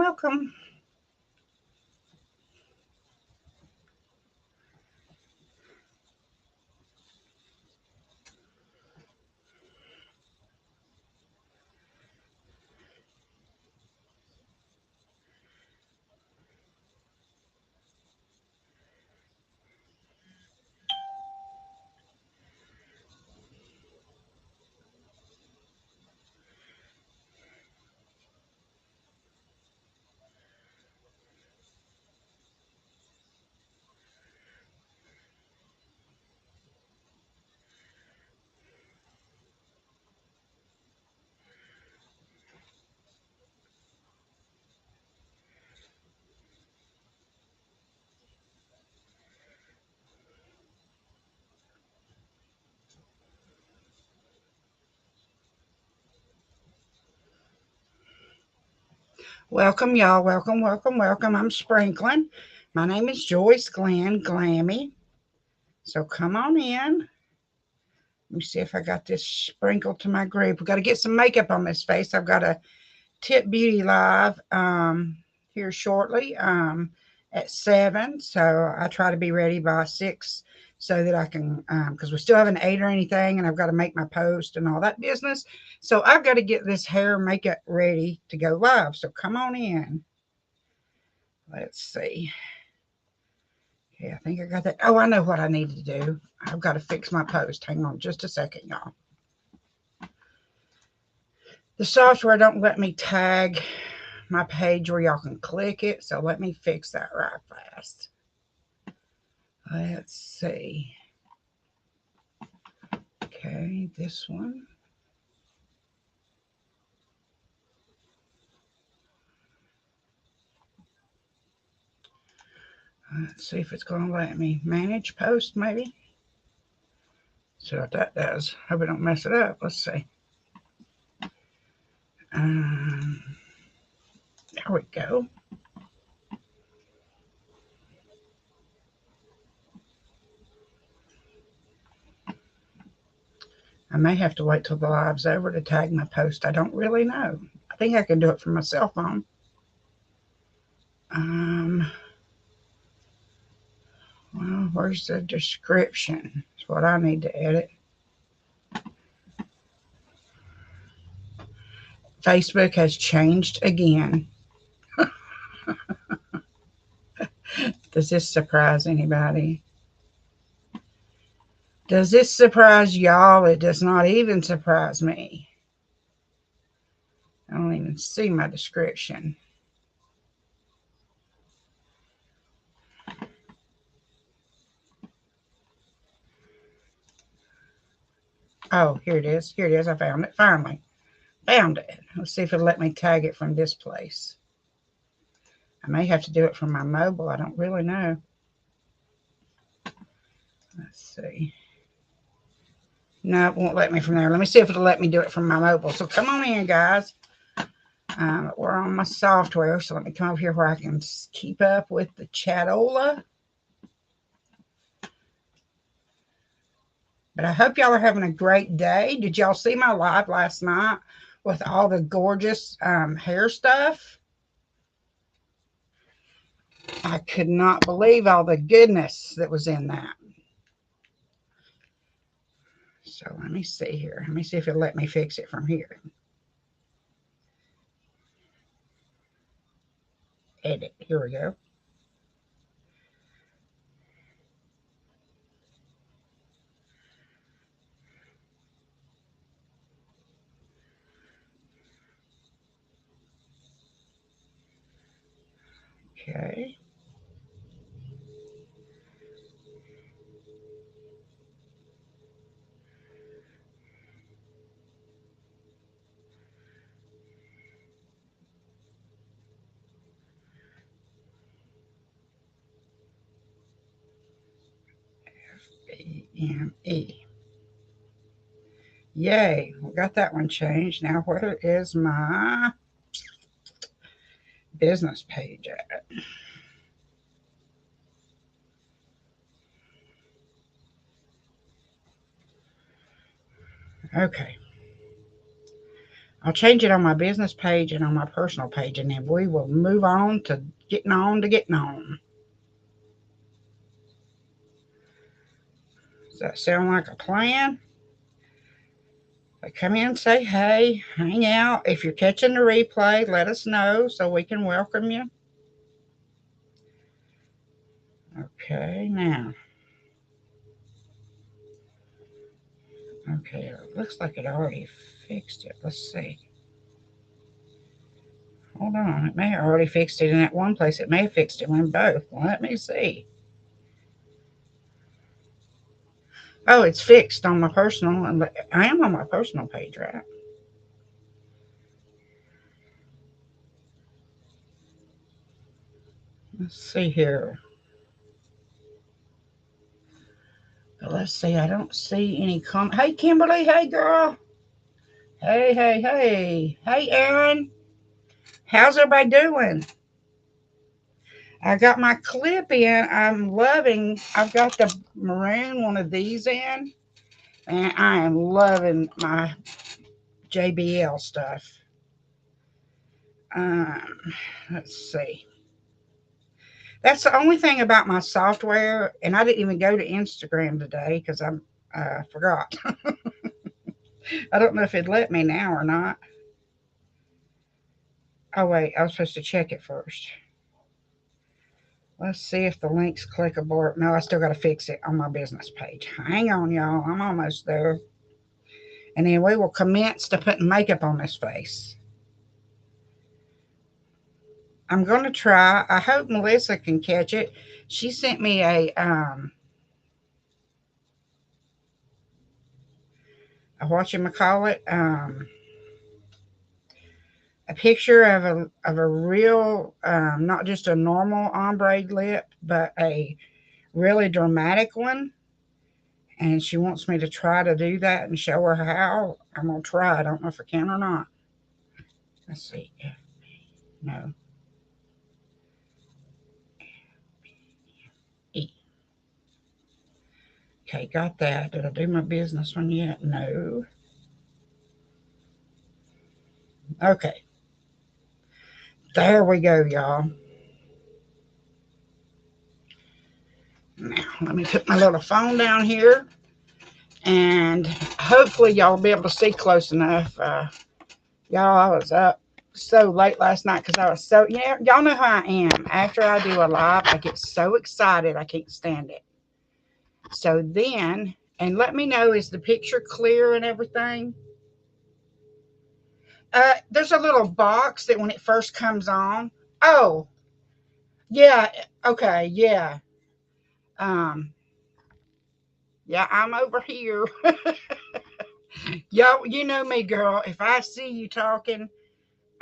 welcome. Welcome, y'all. Welcome, welcome, welcome. I'm sprinkling. My name is Joyce Glenn, GLAMMY. So come on in. Let me see if I got this sprinkled to my group. We've got to get some makeup on this face. I've got a Tip Beauty Live here shortly at 7. So I try to be ready by 6 so that I can, because we still haven't ate or anything, and I've got to make my post and all that business. So I've got to get this hair makeup ready to go live. So come on in. Let's see. Okay, I think I got that. Oh, I know what I need to do. I've got to fix my post. Hang on just a second, y'all. The software don't let me tag my page where y'all can click it, so let me fix that right fast. Let's see. Okay, this one. Let's see if it's going to let me manage post, maybe. See what that does. Hope I don't mess it up. Let's see. There we go. I may have to wait till the live's over to tag my post. I don't really know. I think I can do it from my cell phone. Well, where's the description? That's what I need to edit. Facebook has changed again. Does this surprise anybody? Does this surprise y'all? It does not even surprise me. I don't even see my description. Oh, here it is. Here it is. I found it. Finally. Found it. Let's see if it'll let me tag it from this place. I may have to do it from my mobile. I don't really know. Let's see. No, it won't let me from there. Let me see if it'll let me do it from my mobile. So come on in, guys. We're on my software, so let me come over here where I can keep up with the chatola. But I hope y'all are having a great day. Did y'all see my live last night with all the gorgeous hair stuff? I could not believe all the goodness that was in that. So let me see here. Let me see if it'll let me fix it from here. Edit. Here we go. Okay. FAME. Yay, we got that one changed. Now, where is my business page at? Okay. I'll change it on my business page and on my personal page, and then we will move on to getting on to getting on. Does that sound like a plan? Come in, say hey, hang out. If you're catching the replay, let us know so we can welcome you. Okay, now. Okay, it looks like it already fixed it. Let's see. Hold on, it may have already fixed it in that one place. It may have fixed it in both. Let me see. Oh, it's fixed on my personal. I am on my personal page, right? Let's see here. Let's see. I don't see any comment. Hey, Kimberly. Hey, girl. Hey, hey, hey. Hey, Aaron. How's everybody doing? I got my clip in. I'm loving. I've got the maroon one of these in, and I am loving my JBL stuff. Um, let's see. That's the only thing about my software, and I didn't even go to Instagram today because I forgot. I don't know if it'd let me now or not. Oh wait, I was supposed to check it first. Let's see if the link's clickable. No, I still got to fix it on my business page. Hang on, y'all. I'm almost there. And then we will commence to putting makeup on this face. I'm going to try. I hope Melissa can catch it. She sent me a whatchamacallit, a picture of a real, not just a normal ombre lip, but a really dramatic one. And she wants me to try to do that and show her how. I'm going to try. I don't know if I can or not. Let's see. No. E. Okay, got that. Did I do my business one yet? No. Okay. There we go, y'all. Now, let me put my little phone down here. And hopefully y'all will be able to see close enough. Y'all, I was up so late last night because I was so, yeah, y'all know how I am. After I do a live, I get so excited I can't stand it. So then, and let me know, is the picture clear and everything? There's a little box that when it first comes on. Oh, yeah, okay, yeah. Um, yeah, I'm over here. Y'all, you know me, girl. If I see you talking,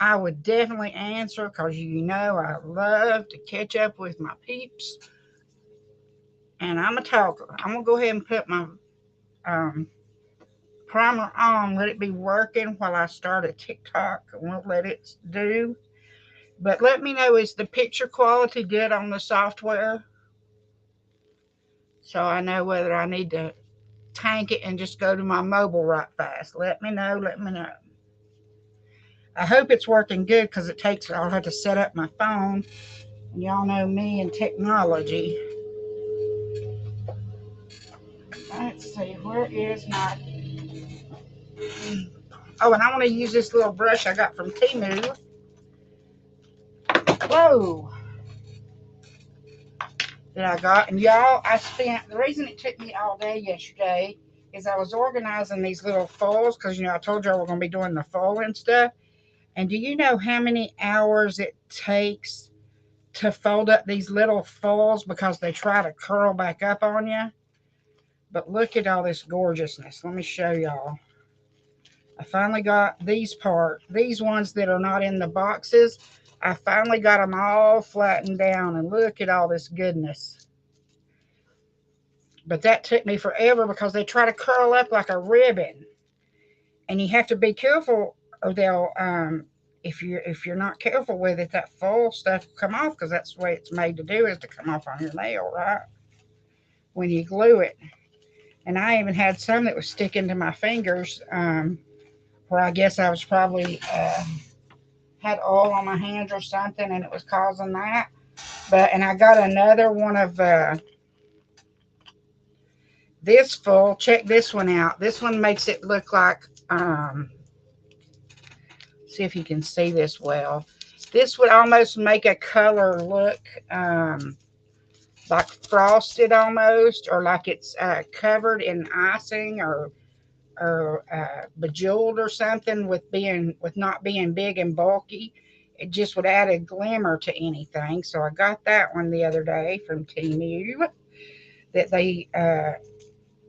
I would definitely answer because you know I love to catch up with my peeps. And I'm a talker. I'm going to go ahead and put my um, primer on, let it be working while I start a TikTok. I won't let it do. But let me know, is the picture quality good on the software? So I know whether I need to tank it and just go to my mobile right fast. Let me know. Let me know. I hope it's working good because it takes, I'll have to set up my phone. And y'all know me and technology. Let's see, where is my. Oh, and I want to use this little brush I got from Temu. Whoa. That I got. And y'all, I spent, the reason it took me all day yesterday is I was organizing these little foils because, you know, I told y'all we're going to be doing the foil and stuff. And do you know how many hours it takes to fold up these little foils because they try to curl back up on you? But look at all this gorgeousness. Let me show y'all. I finally got these ones that are not in the boxes. I finally got them all flattened down, and look at all this goodness. But that took me forever because they try to curl up like a ribbon, and you have to be careful, or they'll if you're not careful with it, that foil stuff will come off because that's the way it's made to do, is to come off on your nail, right? When you glue it. And I even had some that was sticking to my fingers. where I guess I was probably had oil on my hands or something, and it was causing that. And I got another one of this full. Check this one out. This one makes it look like, see if you can see this well. This would almost make a color look like frosted almost, or like it's covered in icing, or bejeweled or something, with not being big and bulky. It just would add a glimmer to anything. So I got that one the other day from Temu. That they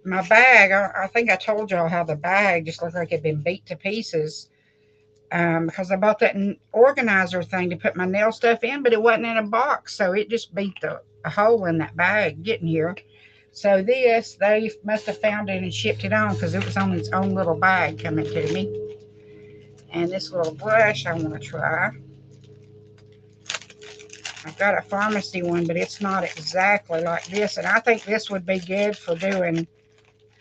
My bag, I think I told y'all how the bag just looked like it had been beat to pieces, because I bought that organizer thing to put my nail stuff in, but it wasn't in a box, so it just beat a hole in that bag getting here. So this, they must have found it and shipped it on, because it was on its own little bag coming to me. And this little brush I want to try. I've got a Farmasi one, but it's not exactly like this. And I think this would be good for doing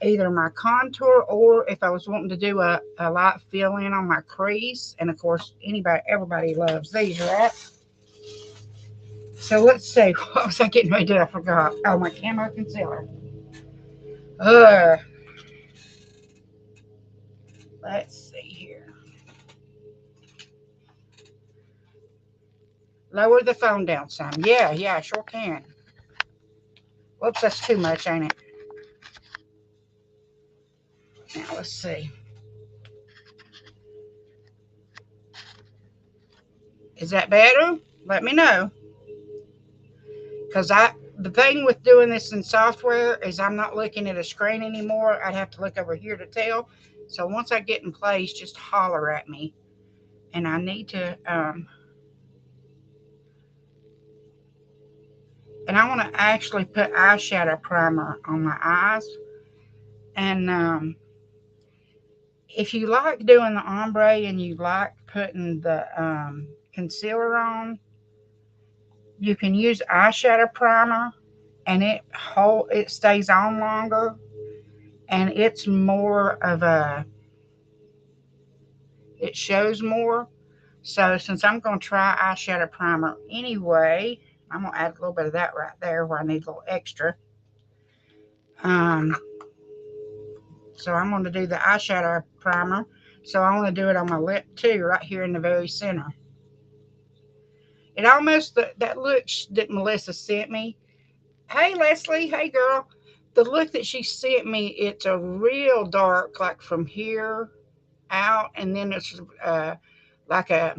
either my contour, or if I was wanting to do a light fill in on my crease. And of course, everybody loves these, right? So let's see. What was I getting ready to do? I forgot. Oh, my camo concealer. Uh, let's see here. Lower the phone down some. Yeah, I sure can. Whoops, that's too much, ain't it? Now let's see. Is that better? Let me know. Because the thing with doing this in software is I'm not looking at a screen anymore. I'd have to look over here to tell. So once I get in place, just holler at me. And I need to, and I want to actually put eyeshadow primer on my eyes. And if you like doing the ombre and you like putting the concealer on, you can use eyeshadow primer, and it stays on longer, and it's more of it shows more. So since I'm going to try eyeshadow primer anyway, I'm going to add a little bit of that right there where I need a little extra. Um, so I'm going to do the eyeshadow primer. So I want to do it on my lip too, right here in the very center. It almost, that look that Melissa sent me. Hey, Leslie. Hey, girl. The look that she sent me, it's a real dark, like from here out, and then it's like a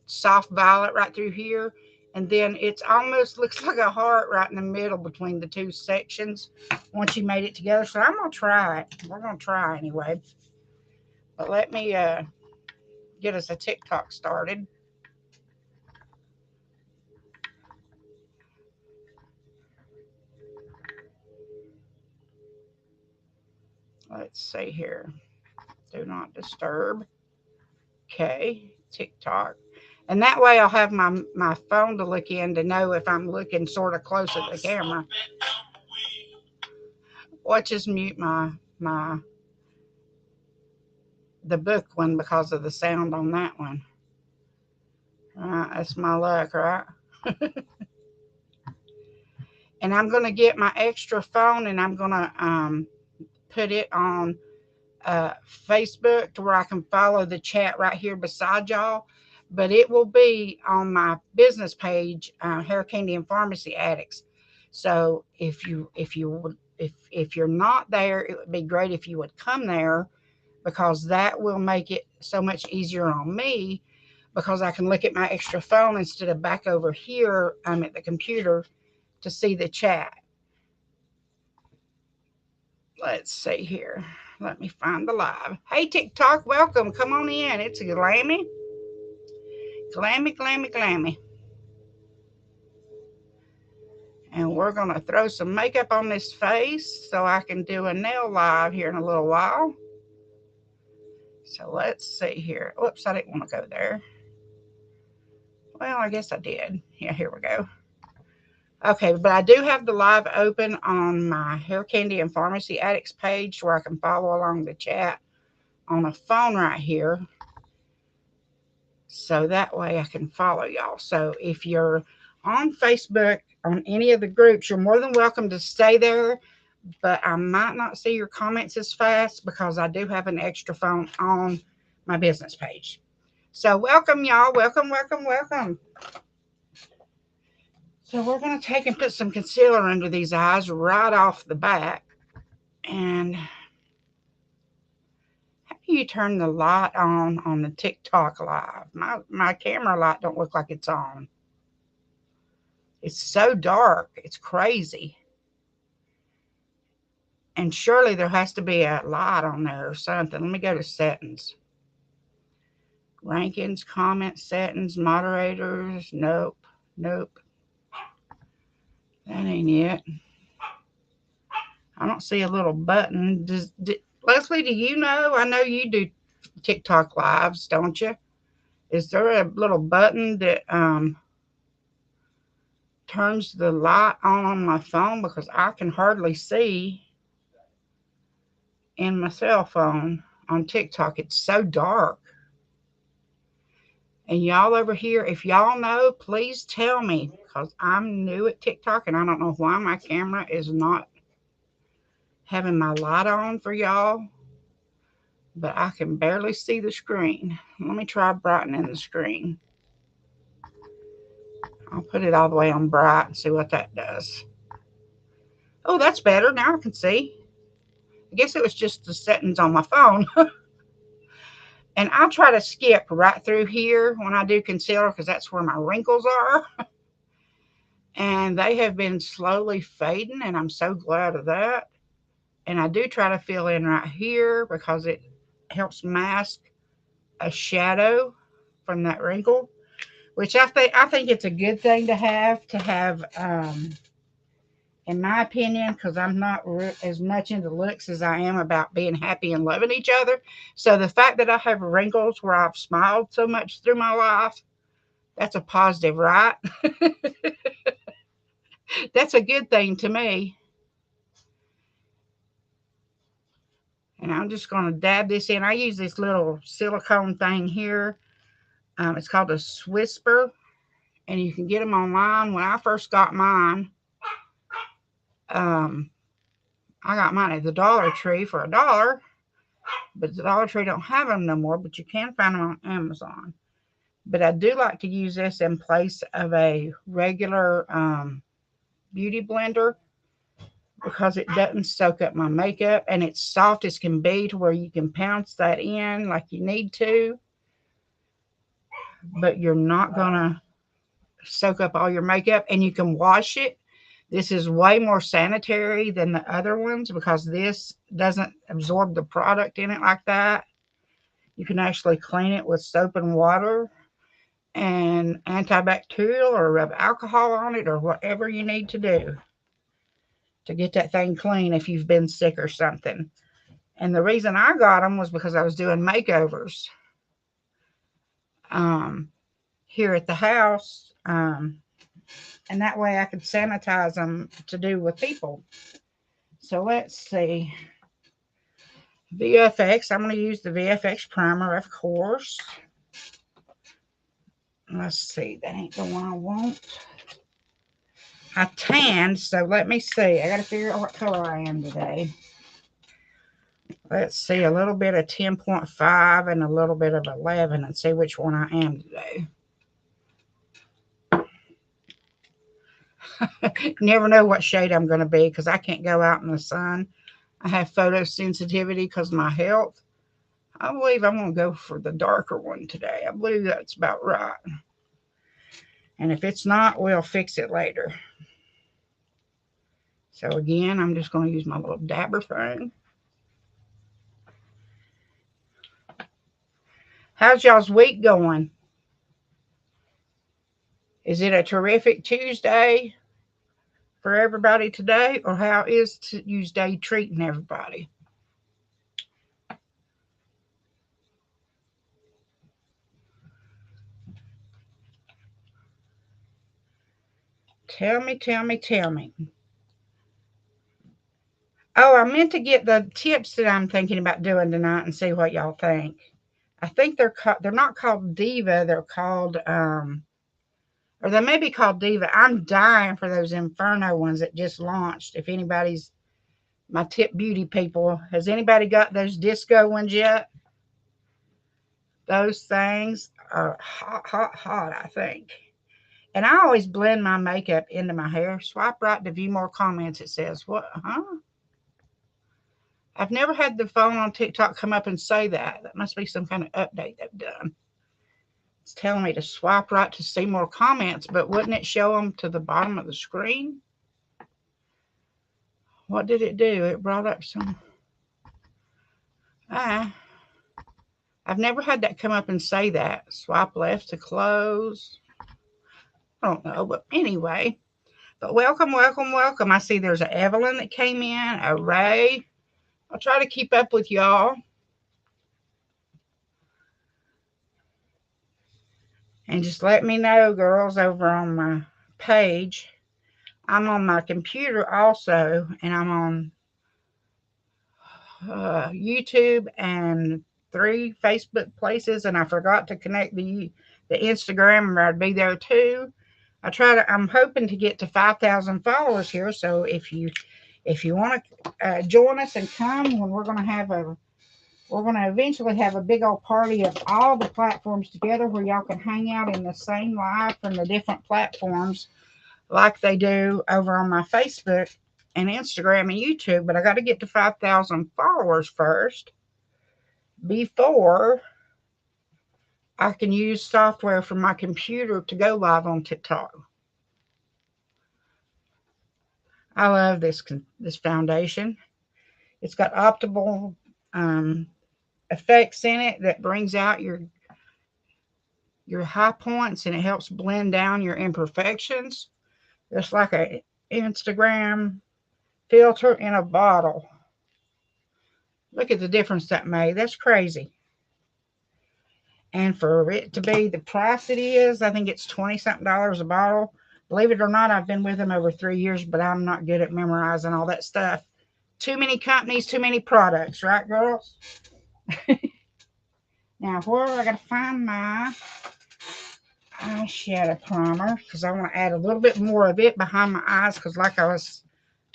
soft violet right through here, and then it's almost looks like a heart right in the middle between the two sections once you made it together. So I'm gonna try it. We're gonna try anyway, but let me get us a TikTok started. Let's see here. Do not disturb. Okay, TikTok. And that way I'll have my phone to look in to know if I'm looking sort of close at the camera. Or just mute my the book one because of the sound on that one. That's my luck, right? And I'm gonna get my extra phone, and I'm gonna put it on uh, Facebook to where I can follow the chat right here beside y'all. But it will be on my business page, Hair Candy and Farmasi Addicts. So if you're not there, it would be great if you would come there, because that will make it so much easier on me, because I can look at my extra phone instead of back over here. I'm at the computer to see the chat. Let's see here. Let me find the live. Hey, TikTok, welcome. Come on in. It's Glammy. Glammy, glammy, glammy. And we're going to throw some makeup on this face so I can do a nail live here in a little while. So let's see here. Oops, I didn't want to go there. Well, I guess I did. Yeah, here we go. Okay, but I do have the live open on my Hair Candy and Farmasi Addicts page where I can follow along the chat on a phone right here. So that way I can follow y'all. So if you're on Facebook, on any of the groups, you're more than welcome to stay there. But I might not see your comments as fast because I do have an extra phone on my business page. So welcome, y'all. Welcome, welcome, welcome. So we're going to take and put some concealer under these eyes right off the bat. And how do you turn the light on the TikTok live? My camera light don't look like it's on. It's so dark. It's crazy. And surely there has to be a light on there or something. Let me go to settings. Rankings, comments, settings, moderators. Nope. Nope. That ain't it. I don't see a little button. Leslie, do you know? I know you do TikTok lives, don't you? Is there a little button that turns the light on my phone? Because I can hardly see in my cell phone on TikTok. It's so dark. And y'all over here, if y'all know, please tell me, because I'm new at TikTok and I don't know why my camera is not having my light on for y'all, but I can barely see the screen. Let me try brightening the screen. I'll put it all the way on bright and see what that does. Oh, that's better. Now I can see. I guess it was just the settings on my phone. And I try to skip right through here when I do concealer because that's where my wrinkles are. And they have been slowly fading, and I'm so glad of that. And I do try to fill in right here because it helps mask a shadow from that wrinkle, which I think it's a good thing to have in my opinion, because I'm not as much into looks as I am about being happy and loving each other. So the fact that I have wrinkles where I've smiled so much through my life, that's a positive, right? That's a good thing to me. And I'm just going to dab this in. I use this little silicone thing here. It's called a Swisper, and you can get them online. When I first got mine, um, I got mine at the Dollar Tree for $1, but the Dollar Tree don't have them no more, but you can find them on Amazon. But I do like to use this in place of a regular beauty blender because it doesn't soak up my makeup, and it's soft as can be to where you can pounce that in like you need to, but you're not going to soak up all your makeup, and you can wash it. This is way more sanitary than the other ones because this doesn't absorb the product in it like that. You can actually clean it with soap and water and antibacterial, or rub alcohol on it, or whatever you need to do to get that thing clean if you've been sick or something. And the reason I got them was because I was doing makeovers here at the house, and that way I could sanitize them to do with people. So let's see. VFX. I'm going to use the VFX primer, of course. Let's see. That ain't the one I want. I tanned, so let me see. I got to figure out what color I am today. Let's see. A little bit of 10.5 and a little bit of 11 and see which one I am today. Never know what shade I'm going to be because I can't go out in the sun. I have photosensitivity because of my health. I believe I'm going to go for the darker one today. I believe that's about right. And if it's not, we'll fix it later. So again, I'm just going to use my little dabber thing. How's y'all's week going? Is it a terrific Tuesday for everybody today? Or how is Tuesday treating everybody? Tell me, tell me, tell me. Oh, I meant to get the tips that I'm thinking about doing tonight and see what y'all think. I think they're not called Diva. They're called or they may be called Diva. I'm dying for those Inferno ones that just launched. If anybody's my tip beauty people, has anybody got those disco ones yet? Those things are hot, hot, hot, I think. And I always blend my makeup into my hair. Swipe right to view more comments. It says, what? Huh? I've never had the phone on TikTok come up and say that. That must be some kind of update they've done. It's telling me to swipe right to see more comments, but wouldn't it show them to the bottom of the screen? What did it do? It brought up some. Ah, I've never had that come up and say that. Swipe left to close. I don't know, but anyway. But welcome, welcome, welcome. I see there's a Evelyn that came in, a Ray. I'll try to keep up with y'all. And just let me know, girls, over on my page. I'm on my computer also, and I'm on YouTube and 3 Facebook places, and I forgot to connect the Instagram, or I'd be there too. I'm hoping to get to 5,000 followers here. So if you want to join us and come, when we're gonna eventually have a big old party of all the platforms together, where y'all can hang out in the same live from the different platforms, like they do over on my Facebook and Instagram and YouTube. But I got to get to 5,000 followers first before I can use software from my computer to go live on TikTok. I love this foundation. It's got optimal um, effects in it that brings out your high points, and it helps blend down your imperfections. It's like a Instagram filter in a bottle. Look at the difference that made. That's crazy. And for it to be the price it is, I think it's 20 something dollars a bottle. Believe it or not, I've been with them over 3 years, but I'm not good at memorizing all that stuff. Too many companies, too many products, right, girls? Now, where I got to find my eyeshadow primer, because I want to add a little bit more of it behind my eyes, because I don't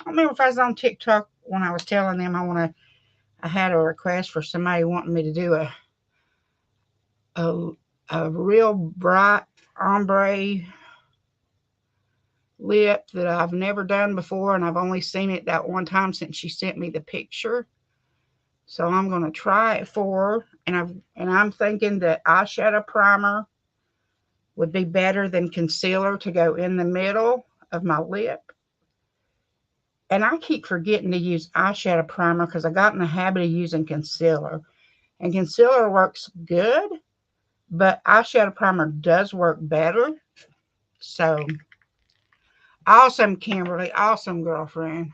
remember if I was on TikTok when I was telling them I had a request for somebody wanting me to do a, a real bright ombre lip that I've never done before, and I've only seen it that one time since she sent me the picture. So I'm going to try it for her, and I'm thinking that eyeshadow primer would be better than concealer to go in the middle of my lip. And I keep forgetting to use eyeshadow primer because I got in the habit of using concealer. And concealer works good, but eyeshadow primer does work better. So, awesome, Kimberly. Awesome, girlfriend.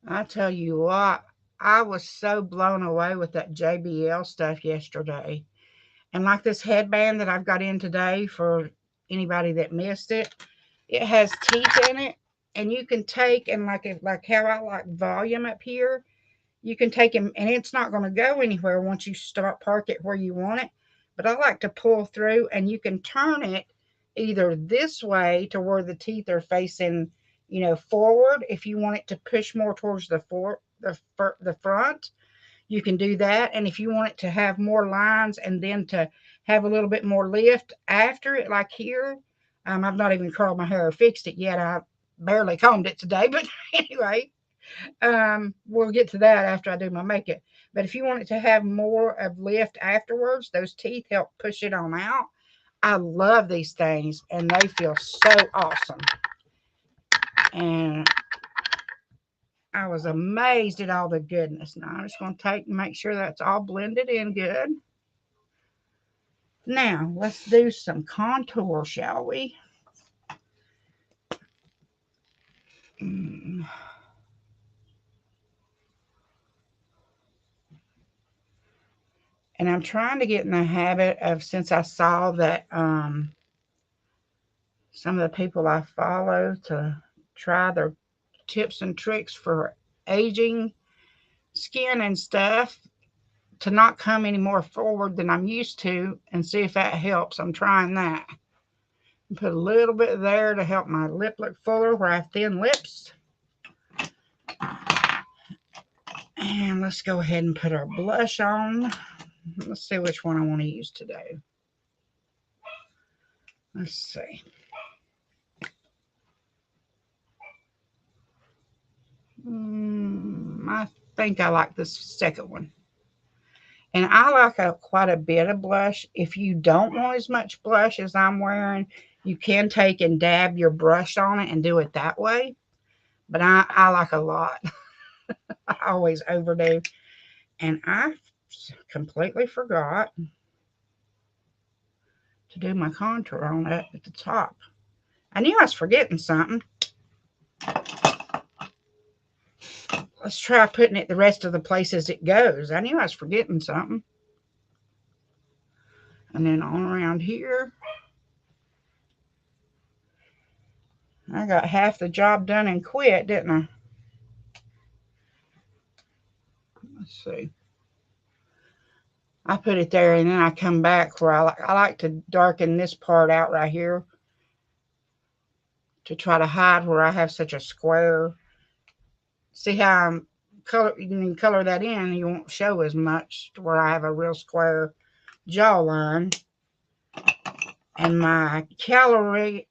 I tell you what, I was so blown away with that JBL stuff yesterday. And like this headband that I've got in today, for anybody that missed it, it has teeth in it. And you can take, and like how I like volume up here, you can take them, and it's not going to go anywhere once you start park it where you want it. But I like to pull through, and you can turn it either this way to where the teeth are facing, forward. If you want it to push more towards the front, you can do that. And if you want it to have more lines and then to have a little bit more lift after it, like here, I've not even curled my hair or fixed it yet. I barely combed it today, but anyway, we'll get to that after I do my makeup. But if you want it to have more of lift afterwards, those teeth help push it on out. I love these things, and they feel so awesome. And I was amazed at all the goodness. Now I'm just going to take and make sure that's all blended in good. Now let's do some contour, shall we? And I'm trying to get in the habit of, since I saw that some of the people I follow, to try their tips and tricks for aging skin and stuff to not come any more forward than I'm used to and see if that helps. I'm trying that. Put a little bit there to help my lip look fuller where I have thin lips. And let's go ahead and put our blush on. Let's see which one I want to use today. Let's see. I think I like this second one. And I like quite a bit of blush. If you don't want as much blush as I'm wearing, you can take and dab your brush on it and do it that way. But I like a lot. I always overdo. And I completely forgot to do my contour on it at the top. I knew I was forgetting something. Let's try putting it the rest of the places it goes. I knew I was forgetting something. And then on around here. I got half the job done and quit, didn't I? Let's see. I put it there and then I come back where I like to darken this part out right here to try to hide where I have such a square. See how I'm you can color that in, you won't show as much to where I have a real square jawline. And my calorie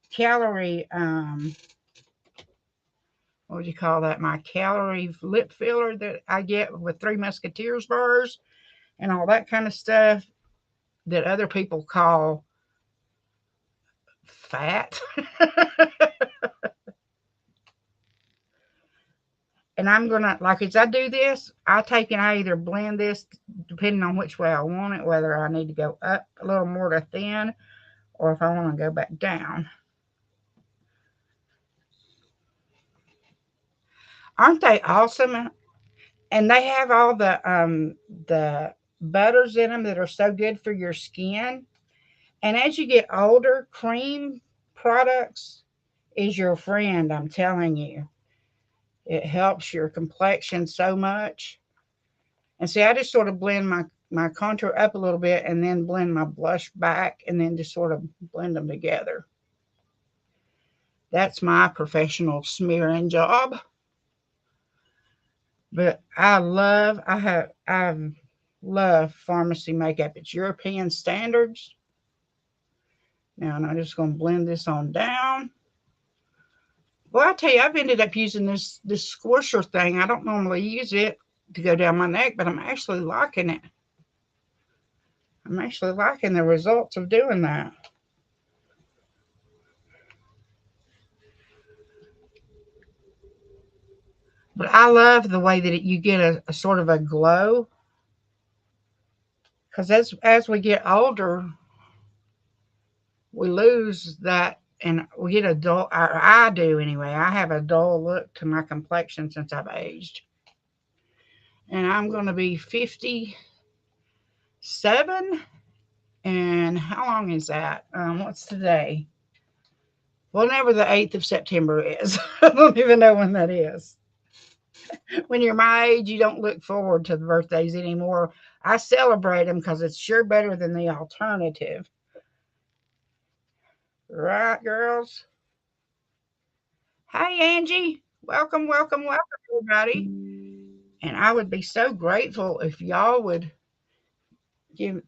what would you call that? My calorie lip filler that I get with Three Musketeers bars and all that kind of stuff that other people call fat. And I'm gonna, like, as I do this, I take and I either blend this depending on which way I want it, whether I need to go up a little more to thin or if I want to go back down. Aren't they awesome? And they have all the butters in them that are so good for your skin. And as you get older, cream products is your friend, I'm telling you. It helps your complexion so much. And see, I just sort of blend my contour up a little bit and then blend my blush back and then just sort of blend them together. That's my professional smearing job. But I love Farmasi makeup. It's European standards. Now, and I'm just going to blend this on down. Well, I tell you, I've ended up using this squisher thing. I don't normally use it to go down my neck, but I'm actually liking it. I'm actually liking the results of doing that. But I love the way that you get a sort of a glow. Because as we get older, we lose that and we get a dull, or I do anyway. I have a dull look to my complexion since I've aged. And I'm going to be 57. And how long is that? What's today? Well, whenever the 8th of September is. I don't even know when that is. When you're my age, you don't look forward to the birthdays anymore. I celebrate them because it's sure better than the alternative. Right, girls? Hi, Angie. Welcome, welcome, welcome, everybody. And I would be so grateful if y'all would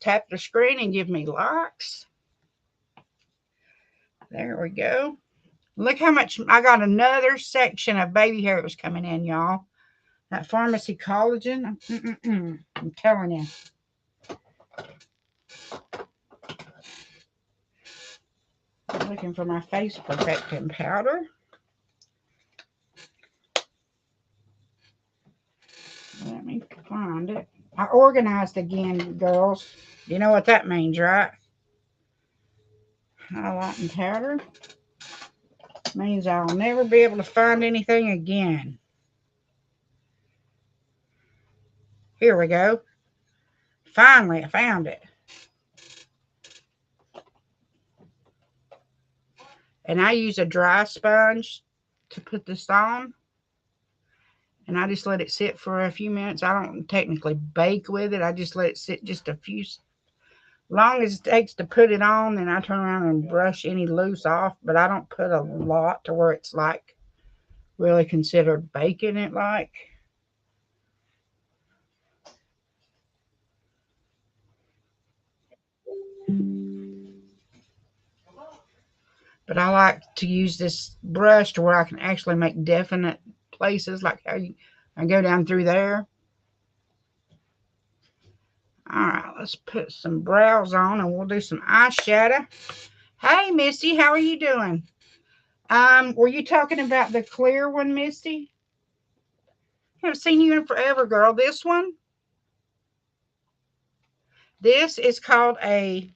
tap the screen and give me likes. There we go. Look how much I got. Another section of baby hair was coming in, y'all. That Farmasi collagen. I'm telling you. I'm looking for my face perfecting powder. Let me find it. I organized again, girls. You know what that means, right? Highlighting powder means I'll never be able to find anything again. Here we go. Finally, I found it. And I use a dry sponge to put this on. And I just let it sit for a few minutes. I don't technically bake with it. I just let it sit just a few, long as it takes to put it on. Then I turn around and brush any loose off. But I don't put a lot to where it's like really considered baking it like. But I like to use this brush to where I can actually make definite places, like how I go down through there. All right, let's put some brows on and we'll do some eyeshadow. Hey, Misty, how are you doing? Were you talking about the clear one, Misty? Haven't seen you in forever, girl. This is called a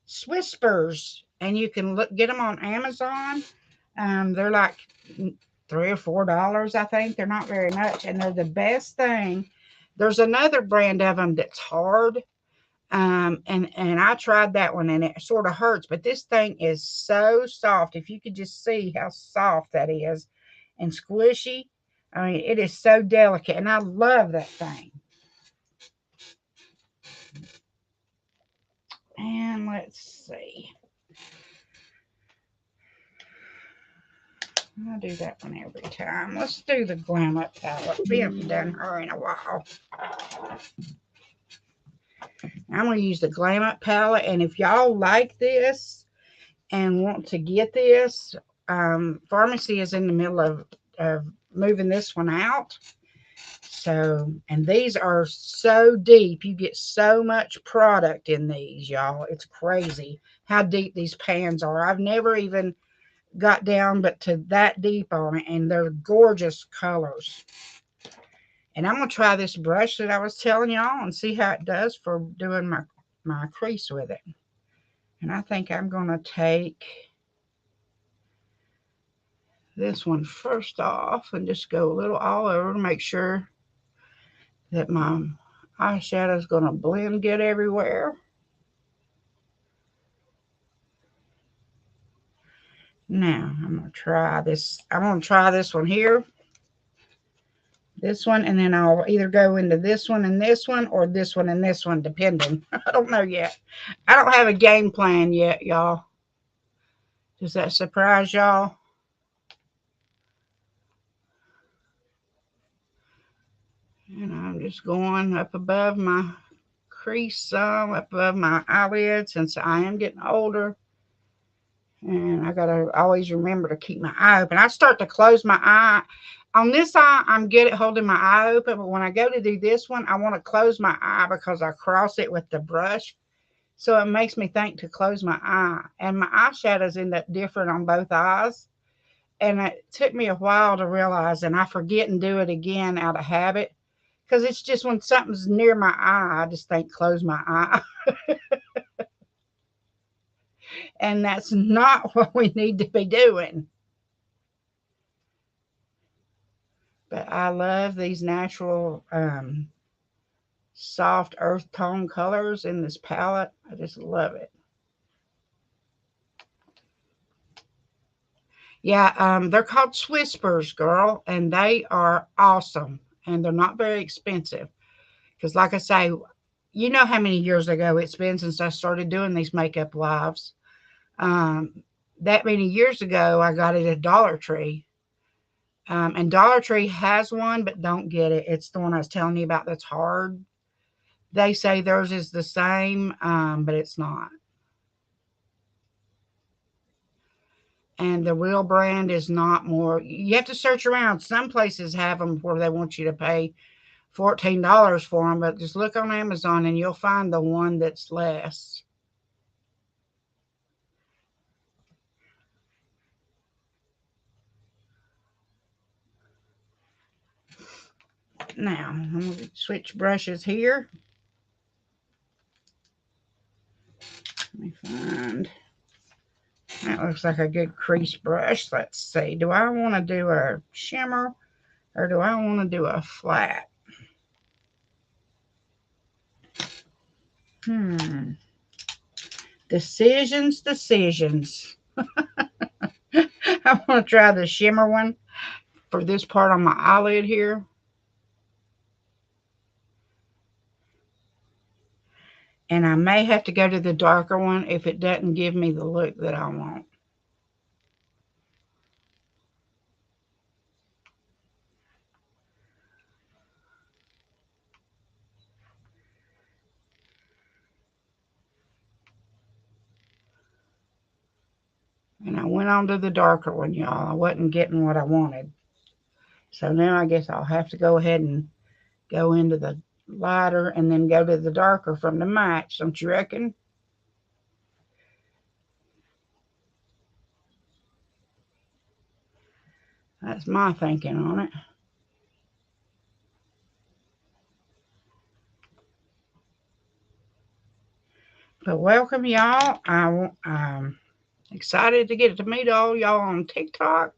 Swispers, and you can get them on Amazon. They're like $3 or $4, I think. They're not very much, and they're the best thing. There's another brand of them that's hard, and I tried that one, and it sort of hurts. But this thing is so soft. If you could just see how soft that is, and squishy. I mean, it is so delicate, and I love that thing. And let's see. I do that one every time. Let's do the GLAMMY palette. We haven't done her in a while. I'm going to use the GLAMMY palette. And if y'all like this and want to get this, Farmasi is in the middle of moving this one out. So, and these are so deep. You get so much product in these, y'all. It's crazy how deep these pans are. I've never even got down but to that deep on it, and they're gorgeous colors. And I'm going to try this brush that I was telling y'all and see how it does for doing my crease with it. And I think I'm going to take this one first off and just go a little all over to make sure that my eyeshadow is going to blend good everywhere. Now I'm going to try this. I'm going to try this one here, this one, and then I'll either go into this one and this one, or this one and this one, depending. I don't know yet. I don't have a game plan yet, y'all. Does that surprise y'all? And I'm just going up above my crease some, up above my eyelids, since I am getting older. And I gotta always remember to keep my eye open. I start to close my eye. On this eye, I'm good at holding my eye open, but when I go to do this one, I want to close my eye because I cross it with the brush. So it makes me think to close my eye. And my eyeshadows end up different on both eyes. And it took me a while to realize, and I forget and do it again out of habit. Because it's just when something's near my eye, I just think close my eye. And that's not what we need to be doing. But I love these natural soft earth tone colors in this palette. I just love it. Yeah, they're called Swispers, girl, and they are awesome. And they're not very expensive. Because like I say, you know how many years ago it's been since I started doing these makeup lives. Um, that many years ago, I got it at Dollar Tree. And Dollar Tree has one, but don't get it. It's the one I was telling you about that's hard. They say theirs is the same, but it's not. And the real brand is not more. You have to search around. Some places have them where they want you to pay $14 for them, but just look on Amazon and you'll find the one that's less. Now, I'm going to switch brushes here. Let me find. That looks like a good crease brush. Let's see. Do I want to do a shimmer or do I want to do a flat? Decisions. I'm going to try the shimmer one for this part on my eyelid here. And I may have to go to the darker one if it doesn't give me the look that I want. And I went on to the darker one, y'all. I wasn't getting what I wanted. So now I guess I'll have to go ahead and go into the lighter and then go to the darker from the match, don't you reckon? That's my thinking on it. But welcome, y'all. I'm excited to get to meet all y'all on TikTok.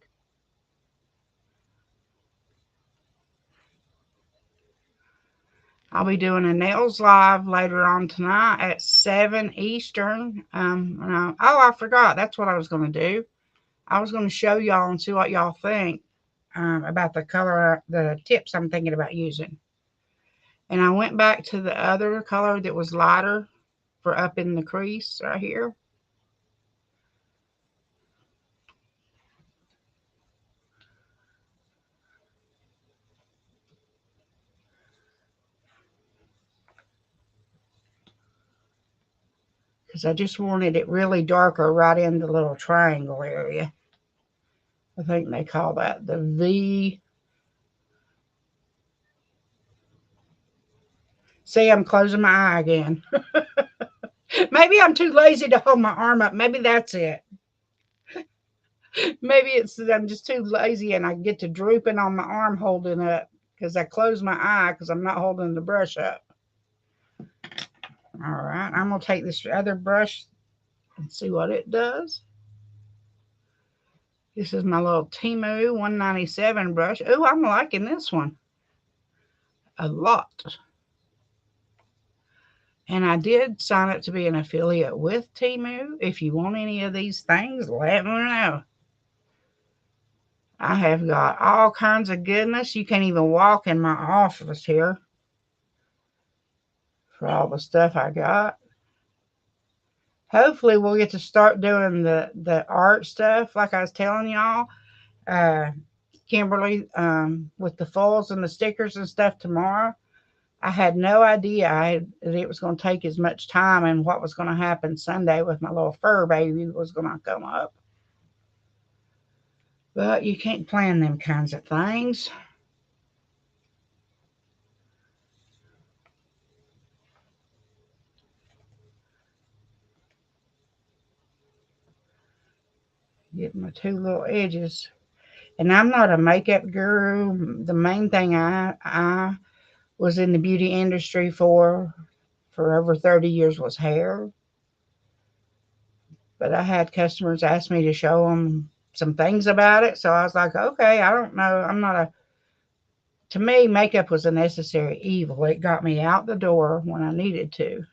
I'll be doing a nails live later on tonight at 7 Eastern. Oh, I forgot. That's what I was going to do. I was going to show y'all and see what y'all think about the color, the tips I'm thinking about using. And I went back to the other color that was lighter for up in the crease right here. Because I just wanted it really darker right in the little triangle area. I think they call that the V. See, I'm closing my eye again. Maybe I'm too lazy to hold my arm up. Maybe that's it. Maybe it's that I'm just too lazy and I get to drooping on my arm holding up because I close my eye because I'm not holding the brush up. All right, I'm going to take this other brush and see what it does. This is my little Timu 197 brush. Oh, I'm liking this one a lot. And I did sign up to be an affiliate with Timu. If you want any of these things, let me know. I have got all kinds of goodness. You can't even walk in my office here for all the stuff I got. Hopefully we'll get to start doing the art stuff like I was telling y'all. Kimberly, with the foils and the stickers and stuff tomorrow. I had no idea that it was going to take as much time and what was going to happen Sunday with my little fur baby was going to come up. But you can't plan them kinds of things. Get my two little edges. And I'm not a makeup guru. The main thing I was in the beauty industry for over 30 years was hair. But I had customers ask me to show them some things about it. So I was like, okay, I don't know. I'm not a, to me, makeup was a necessary evil. It got me out the door when I needed to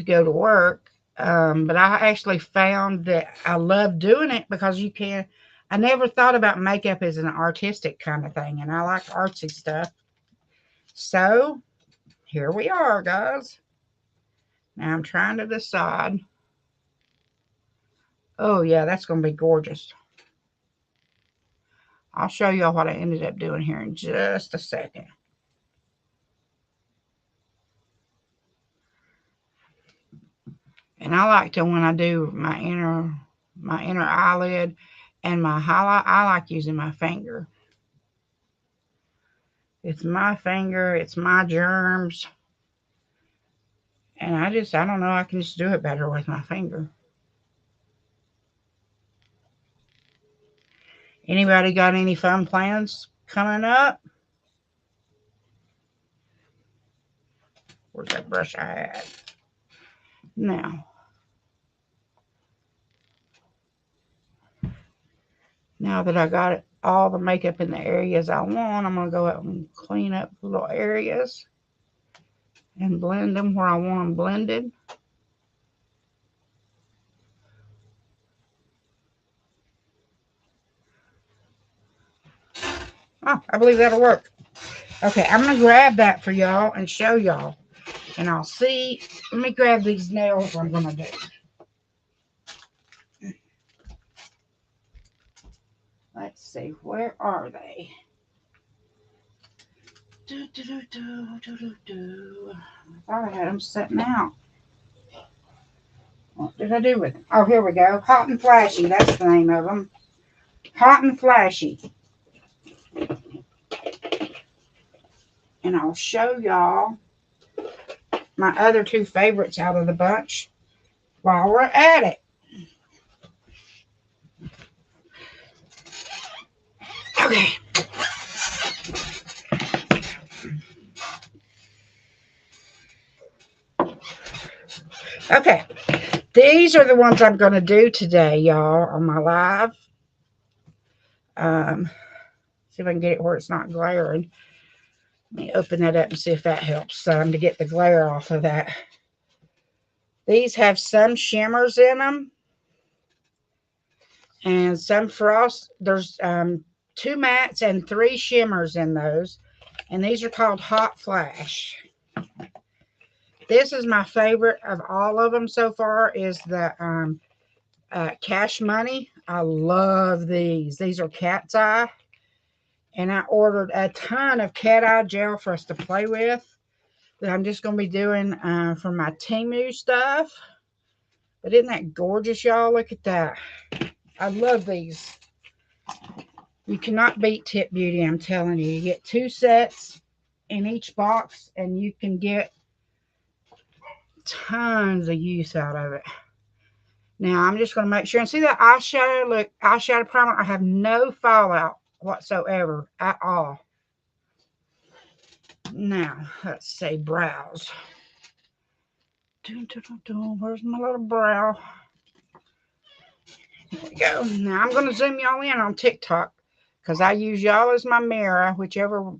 go to work. But I actually found that I love doing it because you can. I never thought about makeup as an artistic kind of thing, and I like artsy stuff. So here we are, guys. Now I'm trying to decide. Oh, yeah, that's going to be gorgeous. I'll show y'all what I ended up doing here in just a second. And I like to, when I do my inner eyelid and my highlight, I like using my finger. It's my finger, it's my germs. And I don't know, I can just do it better with my finger. Anybody got any fun plans coming up? Where's that brush I had? Now that I got all the makeup in the areas I want, I'm going to go out and clean up the little areas and blend them where I want them blended. Oh, I believe that'll work. Okay, I'm going to grab that for y'all and show y'all. And I'll see. Let me grab these nails I'm going to do. Let's see. Where are they? I thought I had them sitting out. What did I do with them? Oh, here we go. Hot and Flashy. That's the name of them. Hot and Flashy. And I'll show y'all my other two favorites out of the bunch while we're at it. Okay. Okay. These are the ones I'm going to do today, y'all, on my live. See if I can get it where it's not glaring. Let me open that up and see if that helps some to get the glare off of that. These have some shimmers in them and some frost. There's 2 mattes and 3 shimmers in those. And these are called Hot Flash. This is my favorite of all of them so far is the Cash Money. I love these. These are Cat's Eye. And I ordered a ton of cat eye gel for us to play with that I'm just going to be doing for my Temu stuff. But isn't that gorgeous, y'all? Look at that. I love these. You cannot beat Tip Beauty, I'm telling you. You get 2 sets in each box, and you can get tons of use out of it. Now, I'm just going to make sure. And see that eyeshadow? Look, eyeshadow primer. I have no fallout whatsoever at all. Now, let's say brows. Where's my little brow? There we go. Now, I'm going to zoom y'all in on TikTok because I use y'all as my mirror, whichever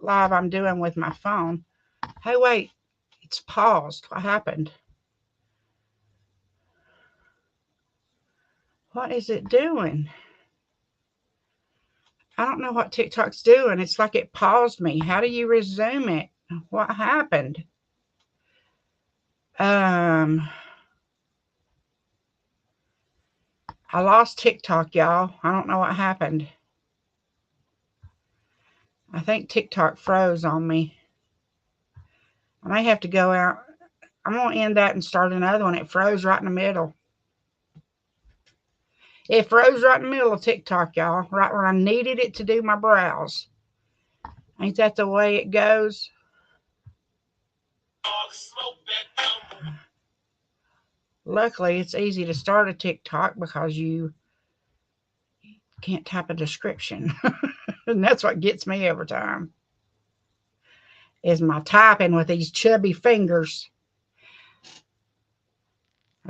live I'm doing with my phone. Hey, wait. It's paused. What happened? What is it doing? I don't know what TikTok's doing. It's like it paused me. How do you resume it? What happened? I lost TikTok, y'all. I don't know what happened. I think TikTok froze on me. I may have to go out. I'm going to end that and start another one. It froze right in the middle. It froze right in the middle of TikTok, y'all. Right where I needed it to do my brows. Ain't that the way it goes? Luckily, it's easy to start a TikTok because you can't type a description. And that's what gets me every time. Is my typing with these chubby fingers.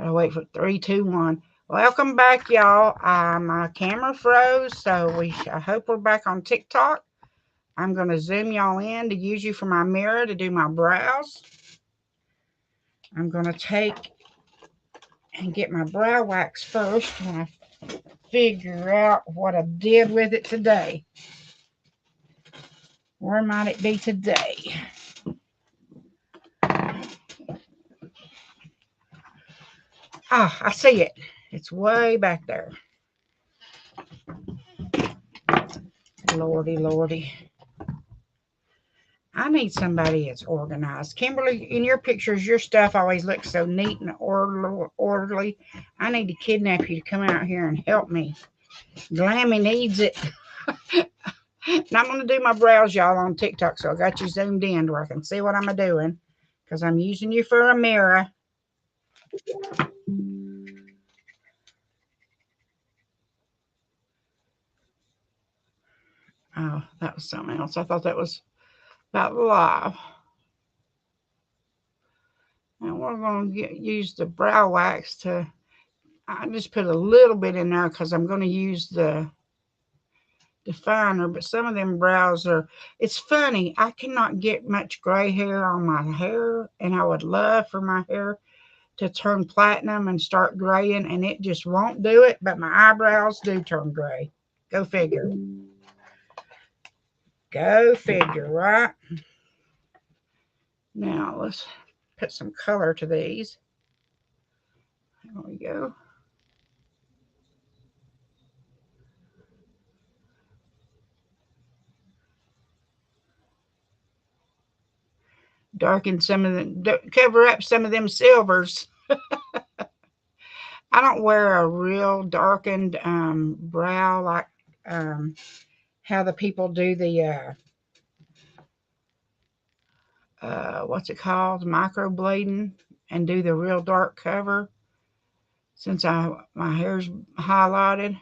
I'll wait for 3, 2, 1. Welcome back, y'all. My camera froze, so I hope we're back on TikTok. I'm going to zoom y'all in to use you for my mirror to do my brows. I'm going to take and get my brow wax first when I figure out what I did with it today. Where might it be today? Ah, I see it. It's way back there. Lordy, lordy. I need somebody that's organized. Kimberly, in your pictures, your stuff always looks so neat and orderly. I need to kidnap you to come out here and help me. Glammy needs it. And I'm going to do my brows, y'all, on TikTok. So I got you zoomed in where I can see what I'm doing. Because I'm using you for a mirror. Oh, that was something else. I thought that was about live. And we're going to use the brow wax to, I just put a little bit in there because I'm going to use the definer, but some of them brows are, it's funny, I cannot get much gray hair on my hair, and I would love for my hair to turn platinum and start graying, and it just won't do it, but my eyebrows do turn gray. Go figure. Go figure, right? Now let's put some color to these. There we go. Darken some of them, cover up some of them silvers. I don't wear a real darkened brow like how the people do the what's it called, microblading, and do the real dark cover since my hair's highlighted.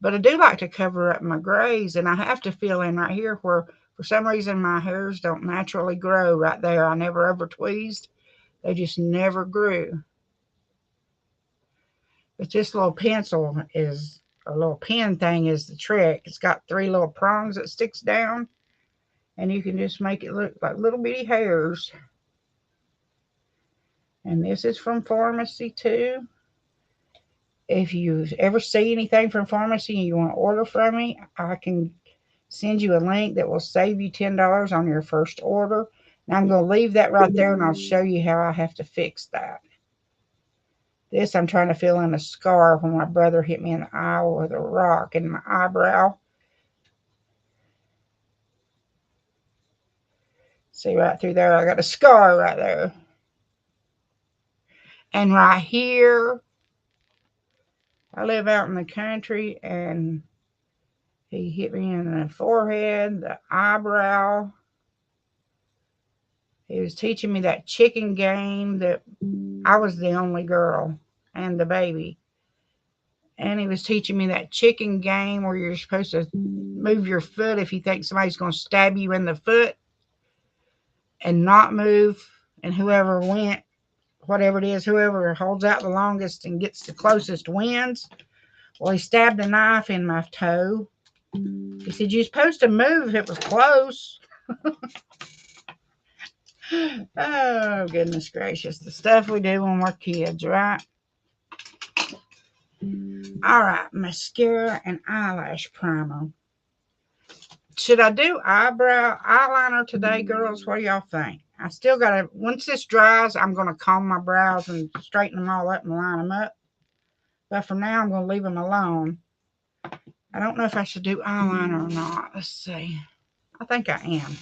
But I do like to cover up my grays, and I have to fill in right here where for some reason my hairs don't naturally grow right there. I never over tweezed. They just never grew. But this little pencil is, a little pen thing is the trick. It's got 3 little prongs that sticks down, and you can just make it look like little bitty hairs. And this is from Farmasi too. If you ever see anything from Farmasi and you want to order from me, I can send you a link that will save you $10 on your first order. Now I'm going to leave that right there, and I'll show you how I have to fix that. This I'm trying to fill in a scar when my brother hit me in the eye with a rock in my eyebrow. See right through there, I got a scar right there. And right here, I live out in the country, and he hit me in the forehead, the eyebrow. He was teaching me that chicken game that I was the only girl and the baby. And he was teaching me that chicken game where you're supposed to move your foot if you think somebody's going to stab you in the foot and not move. And whoever went, whatever it is, whoever holds out the longest and gets the closest wins. Well, he stabbed a knife in my toe. He said, you're supposed to move if it was close. Oh, goodness gracious. The stuff we do when we're kids, right? All right, mascara and eyelash primer. Should I do eyeliner today, girls? What do y'all think? I still got to, once this dries, I'm going to comb my brows and straighten them all up and line them up. But for now, I'm going to leave them alone. I don't know if I should do eyeliner or not. Let's see. I think I am.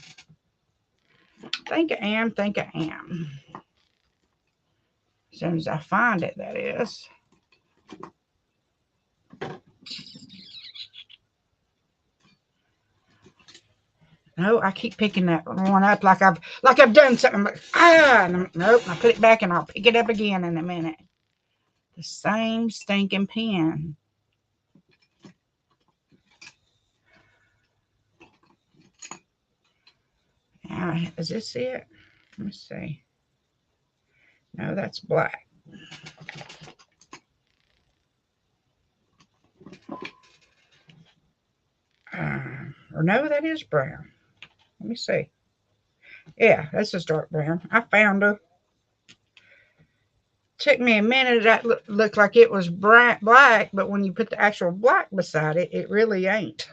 Think I am. As soon as I find it, that is. No, I keep picking that one up like I've done something. But, nope. I put it back and I'll pick it up again in a minute. The same stinking pen. Now, is this it? Let me see. No, that's black. Or no, that is brown. Let me see. Yeah, this is dark brown. I found her. Took me a minute. That looked like it was bright black, but when you put the actual black beside it, it really ain't.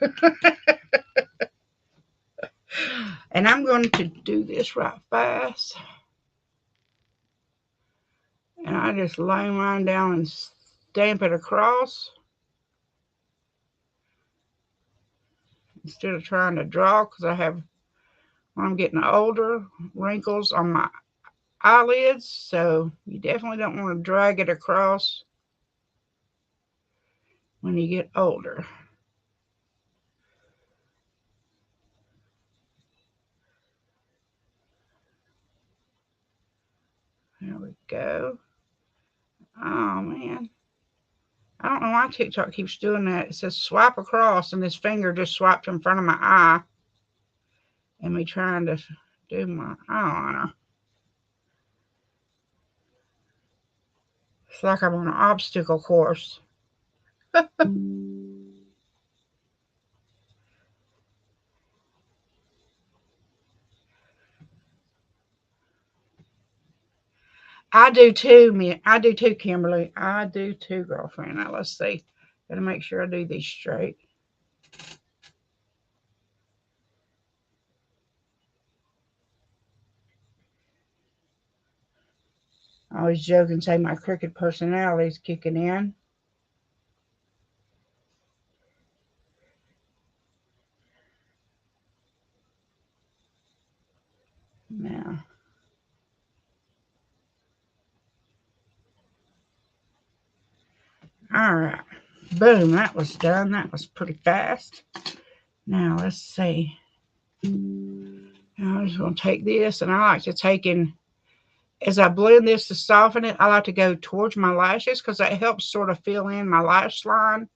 And I'm going to do this right fast. And I just lay mine down and stamp it across. Instead of trying to draw, because I have, when I'm getting older, wrinkles on my eyelids. So you definitely don't want to drag it across when you get older. There we go. Oh, man. I don't know why TikTok keeps doing that. It says swipe across, and this finger just swiped in front of my eye. And me trying to do my eyeliner. It's like I'm on an obstacle course. I do too, I do too, Kimberly. I do too, girlfriend. Now let's see. Gotta make sure I do these straight. I always joke and say my crooked personality is kicking in. Now, all right. Boom, that was done. That was pretty fast. Now, let's see. Now, I'm just going to take this, and I like to take in, as I blend this to soften it, I like to go towards my lashes because that helps sort of fill in my lash line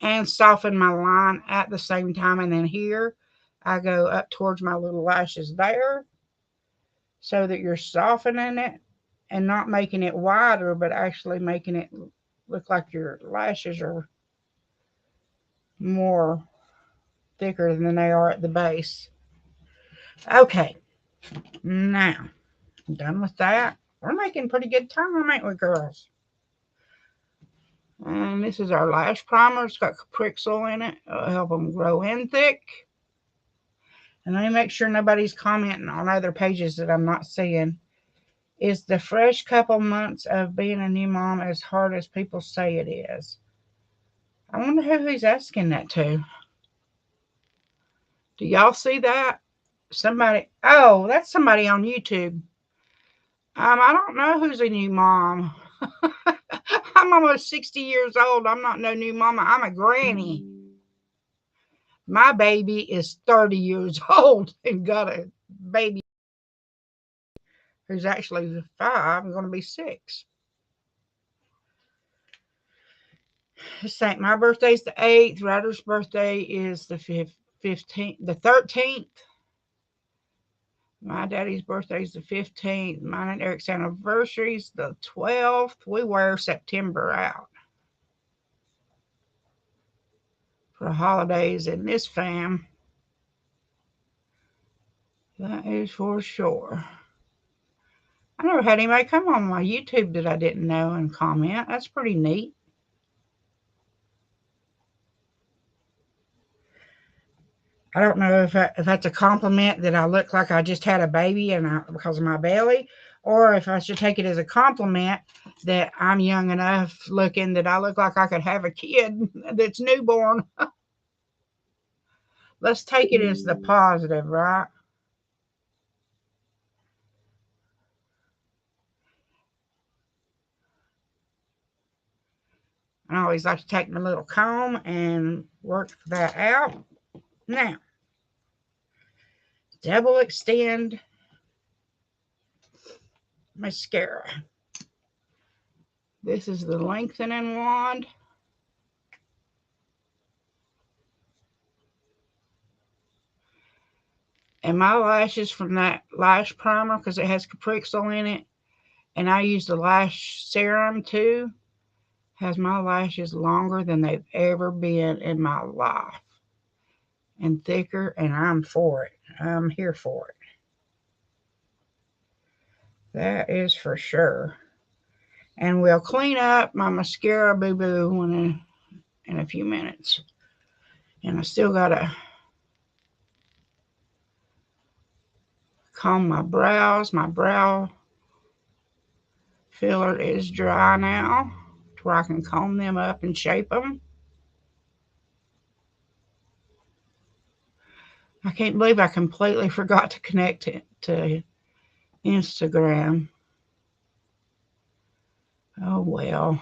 and soften my line at the same time. And then here, I go up towards my little lashes there so that you're softening it and not making it wider, but actually making it look like your lashes are more thicker than they are at the base. Okay, now I'm done with that. We're making pretty good time, ain't we, girls? And this is our lash primer. It's got Caprixel in it. It'll help them grow in thick. And let me make sure nobody's commenting on other pages that I'm not seeing. Is the fresh couple months of being a new mom as hard as people say it is? I wonder who he's asking that to. Do y'all see that? Somebody, oh, that's somebody on YouTube. I don't know who's a new mom. I'm almost 60 years old. I'm not no new mama. I'm a granny. My baby is 30 years old and got a baby who's actually 5 and going to be 6. My birthday's the 8th. Ryder's birthday is the 15th, the 13th. My daddy's birthday's the 15th. Mine and Eric's anniversary's the 12th. We wear September out for holidays in this fam. That is for sure. I never had anybody come on my YouTube that I didn't know and comment. That's pretty neat. I don't know if that's a compliment that I look like I just had a baby because of my belly, or if I should take it as a compliment that I'm young enough looking that I look like I could have a kid that's newborn. Let's take it as the positive, right? I always like to take my little comb and work that out. Now, double extend mascara. This is the lengthening wand. And my lashes from that lash primer, because it has Caprixel in it, and I use the lash serum too, has my lashes longer than they've ever been in my life. And thicker, and I'm for it. I'm here for it. That is for sure. And we'll clean up my mascara boo-boo in a few minutes. And I still gotta comb my brows. My brow filler is dry now, to where I can comb them up and shape them. I can't believe I completely forgot to connect it to Instagram. Oh well.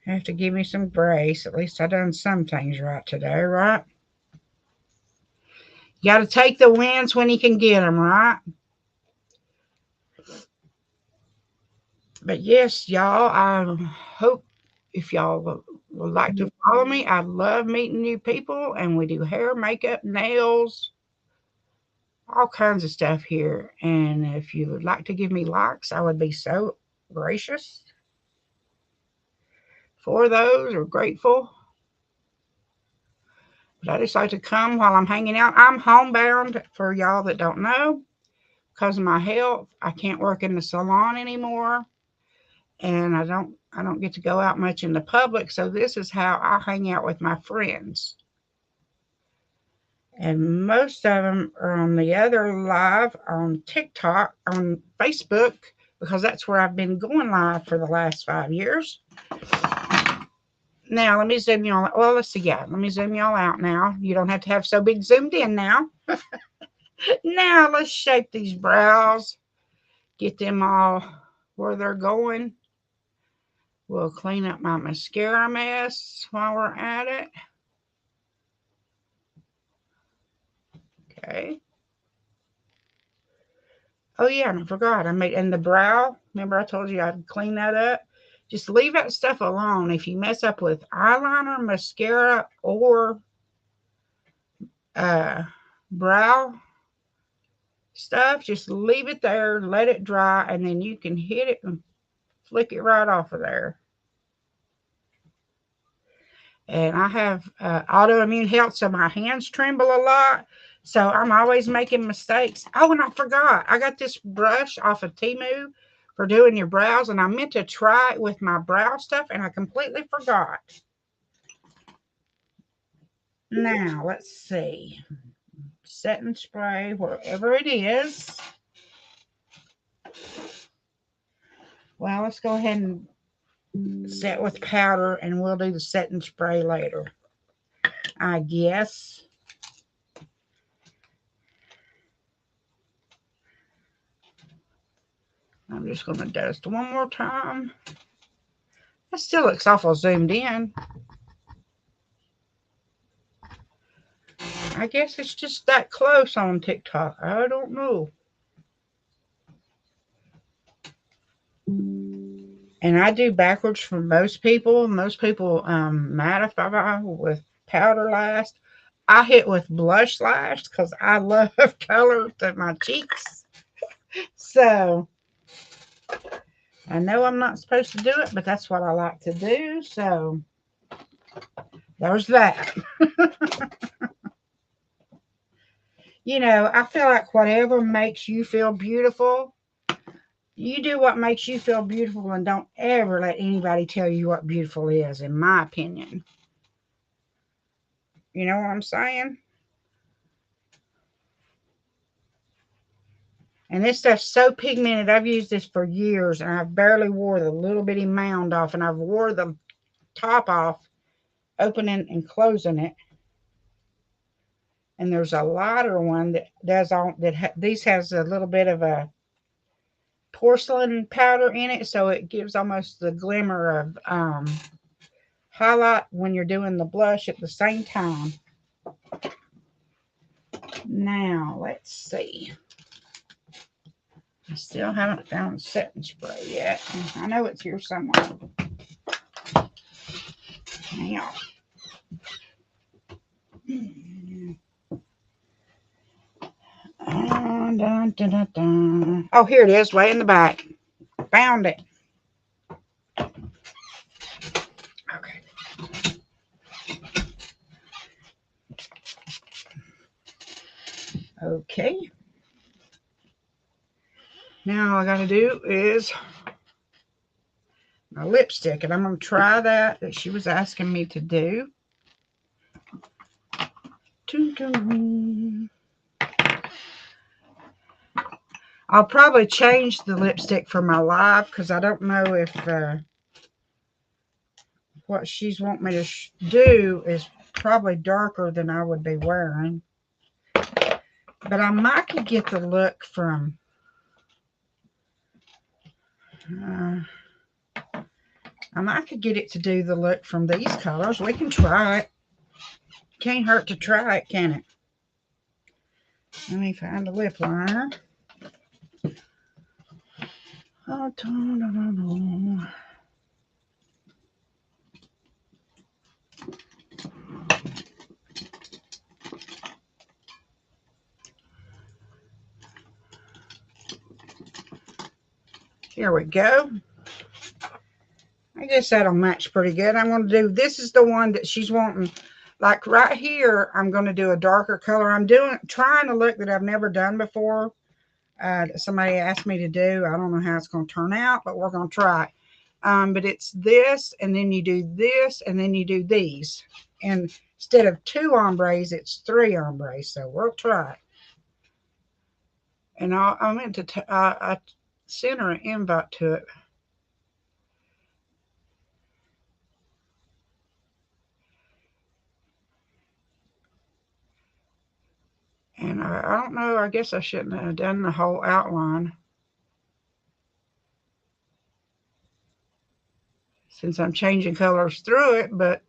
Have to give me some grace. At least I done some things right today, right? You got to take the wins when you can get them, right? But yes, y'all, I hope if y'all would like to follow me, I love meeting new people, and we do hair, makeup, nails, all kinds of stuff here. And if you would like to give me likes, I would be so gracious for those, or grateful. But I just like to come while I'm hanging out. I'm homebound, for y'all that don't know, because of my health. I can't work in the salon anymore, and I don't get to go out much in the public. So this is how I hang out with my friends. And most of them are on the other live on TikTok, on Facebook, because that's where I've been going live for the last 5 years. Now, let me zoom y'all. Well, let's see. Yeah, let me zoom y'all out now. You don't have to have so big zoomed in now. Now, let's shape these brows. Get them all where they're going. We'll clean up my mascara mess while we're at it. Okay. Oh yeah, and I forgot. I made and the brow. Remember I told you I'd clean that up. Just leave that stuff alone. If you mess up with eyeliner, mascara, or uh, brow stuff, just leave it there, let it dry, and then you can hit it and flick it right off of there. And I have autoimmune health, so my hands tremble a lot. So I'm always making mistakes. Oh, and I forgot. I got this brush off of Temu for doing your brows, and I meant to try it with my brow stuff, and I completely forgot. Now, let's see. Setting spray, wherever it is. Well, let's go ahead and set with powder, and we'll do the setting spray later, I guess. I'm just going to dust one more time. That still looks awful zoomed in. I guess it's just that close on TikTok. I don't know. And I do backwards for most people. Most people mattify with powder last. I hit with blush last because I love color to my cheeks. So I know I'm not supposed to do it, but that's what I like to do. So there's that. You know, I feel like whatever makes you feel beautiful, you do what makes you feel beautiful and don't ever let anybody tell you what beautiful is, in my opinion. You know what I'm saying? And this stuff's so pigmented. I've used this for years, and I've barely wore the little bitty mound off, and I've wore the top off, opening and closing it. And there's a lighter one that does all that. These has a little bit of a porcelain powder in it, so it gives almost the glimmer of highlight when you're doing the blush at the same time. Now, let's see. I still haven't found setting spray yet. I know it's here somewhere. Now. Dun, dun, dun, dun. Oh, here it is, way in the back. Found it. Okay. Okay. Now all I gotta do is my lipstick, and I'm gonna try that she was asking me to do. I'll probably change the lipstick for my live because I don't know if what she's wanting me to do is probably darker than I would be wearing. But I might could get the look from I might could get it to do the look from these colors. We can try it. Can't hurt to try it, can it? Let me find a lip liner. Oh, no. Here we go. I guess that'll match pretty good. I'm going to do, this is the one that she's wanting. Like right here, I'm going to do a darker color. I'm trying a look that I've never done before. Somebody asked me to do. I don't know how it's going to turn out, but we're going to try it. But it's this, and then you do this, and then you do these. And instead of 2 ombres, it's 3 ombres. So we'll try. And I meant to, I sent her an invite to it. And I don't know, I guess I shouldn't have done the whole outline, since I'm changing colors through it, but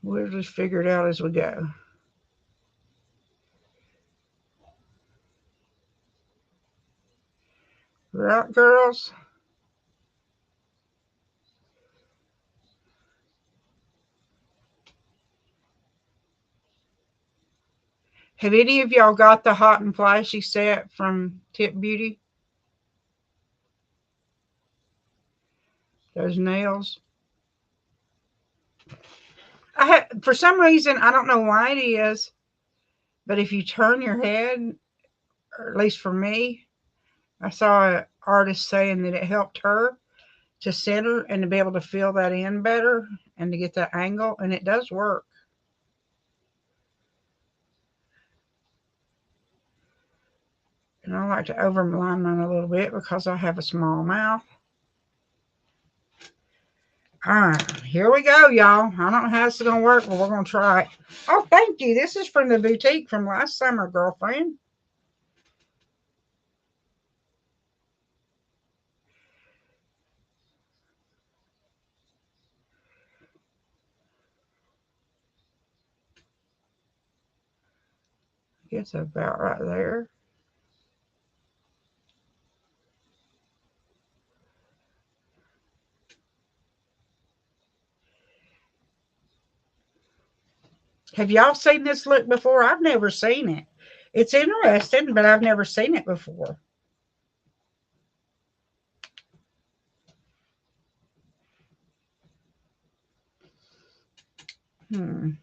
we'll just figure it out as we go. Right, girls? Have any of y'all got the hot and flashy set from Tip Beauty? Those nails. For some reason, I don't know why it is, but if you turn your head, or at least for me, I saw an artist saying that it helped her to center and to be able to fill that in better and to get that angle, and it does work. And I like to overline mine a little bit because I have a small mouth. All right, here we go, y'all. I don't know how this is going to work, but we're going to try it. Oh, thank you. This is from the boutique from last summer, girlfriend. It's about right there. Have y'all seen this look before? I've never seen it. It's interesting, but I've never seen it before. I'm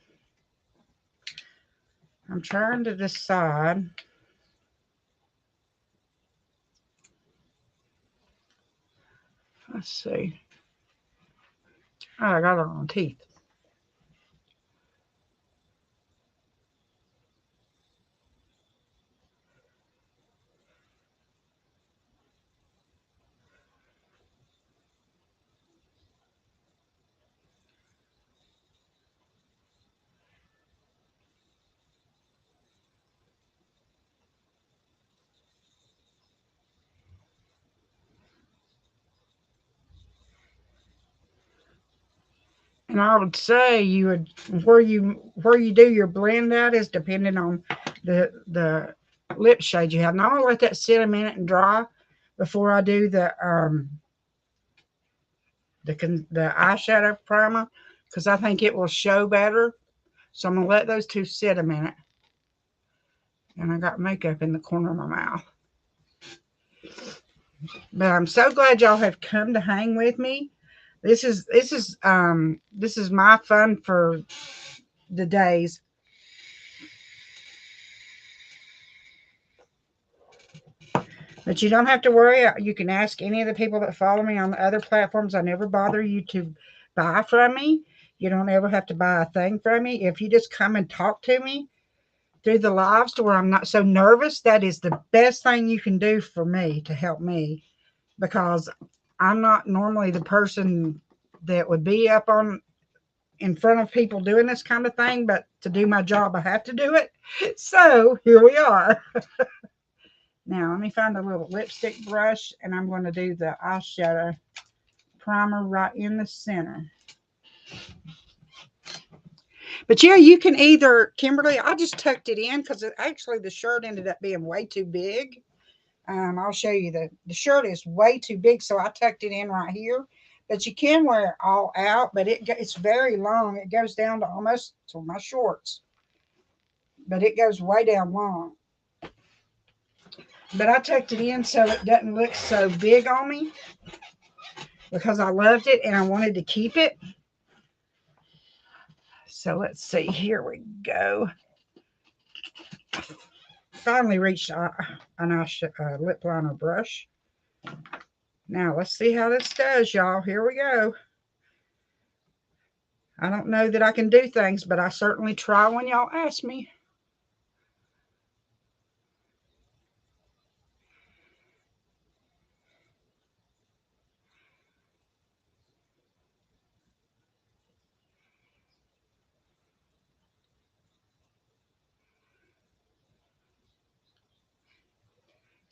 trying to decide. Let's see. Oh, I got it on teeth. And I would say you would where you do your blend at is depending on the lip shade you have. And I'm gonna let that sit a minute and dry before I do the eyeshadow primer, because I think it will show better. So I'm gonna let those two sit a minute. And I got makeup in the corner of my mouth. But I'm so glad y'all have come to hang with me. This is my fun for the days. But you don't have to worry. You can ask any of the people that follow me on the other platforms. I never bother you to buy from me. You don't ever have to buy a thing from me. If you just come and talk to me through the lives to where I'm not so nervous, that is the best thing you can do for me to help me, because I'm not normally the person that would be up on in front of people doing this kind of thing, but to do my job, I have to do it. So here we are. Now, let me find a little lipstick brush, and I'm going to do the eyeshadow primer right in the center. But yeah, you can either, Kimberly, I just tucked it in because actually the shirt ended up being way too big. I'll show you the shirt is way too big, so I tucked it in right here. But you can wear it all out, but it's very long. It goes down to almost to my shorts, but it goes way down long. But I tucked it in so it doesn't look so big on me, because I loved it and I wanted to keep it. So let's see. Here we go. Finally reached a nice lip liner brush. Now let's see how this does, y'all. Here we go. I don't know that I can do things, but I certainly try when y'all ask me.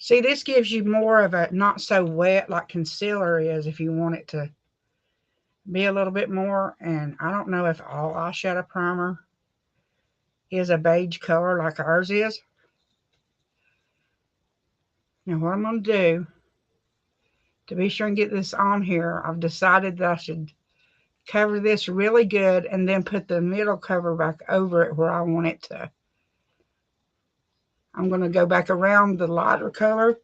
See, this gives you more of a not so wet like concealer is if you want it to be a little bit more. And I don't know if all eyeshadow primer is a beige color like ours is. Now what I'm going to do to be sure and get this on here, I've decided that I should cover this really good and then put the middle cover back over it where I want it to. I'm going to go back around the lighter color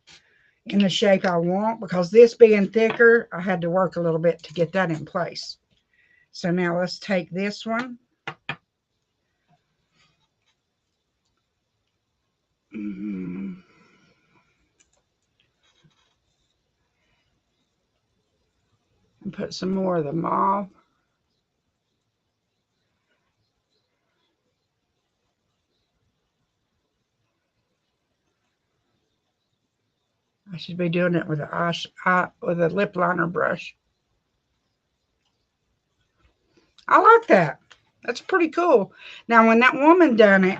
in the shape I want, because this being thicker, I had to work a little bit to get that in place. So now let's take this one. And put some more of the mauve. I should be doing it with a lip liner brush. I like that. That's pretty cool. Now, when that woman done it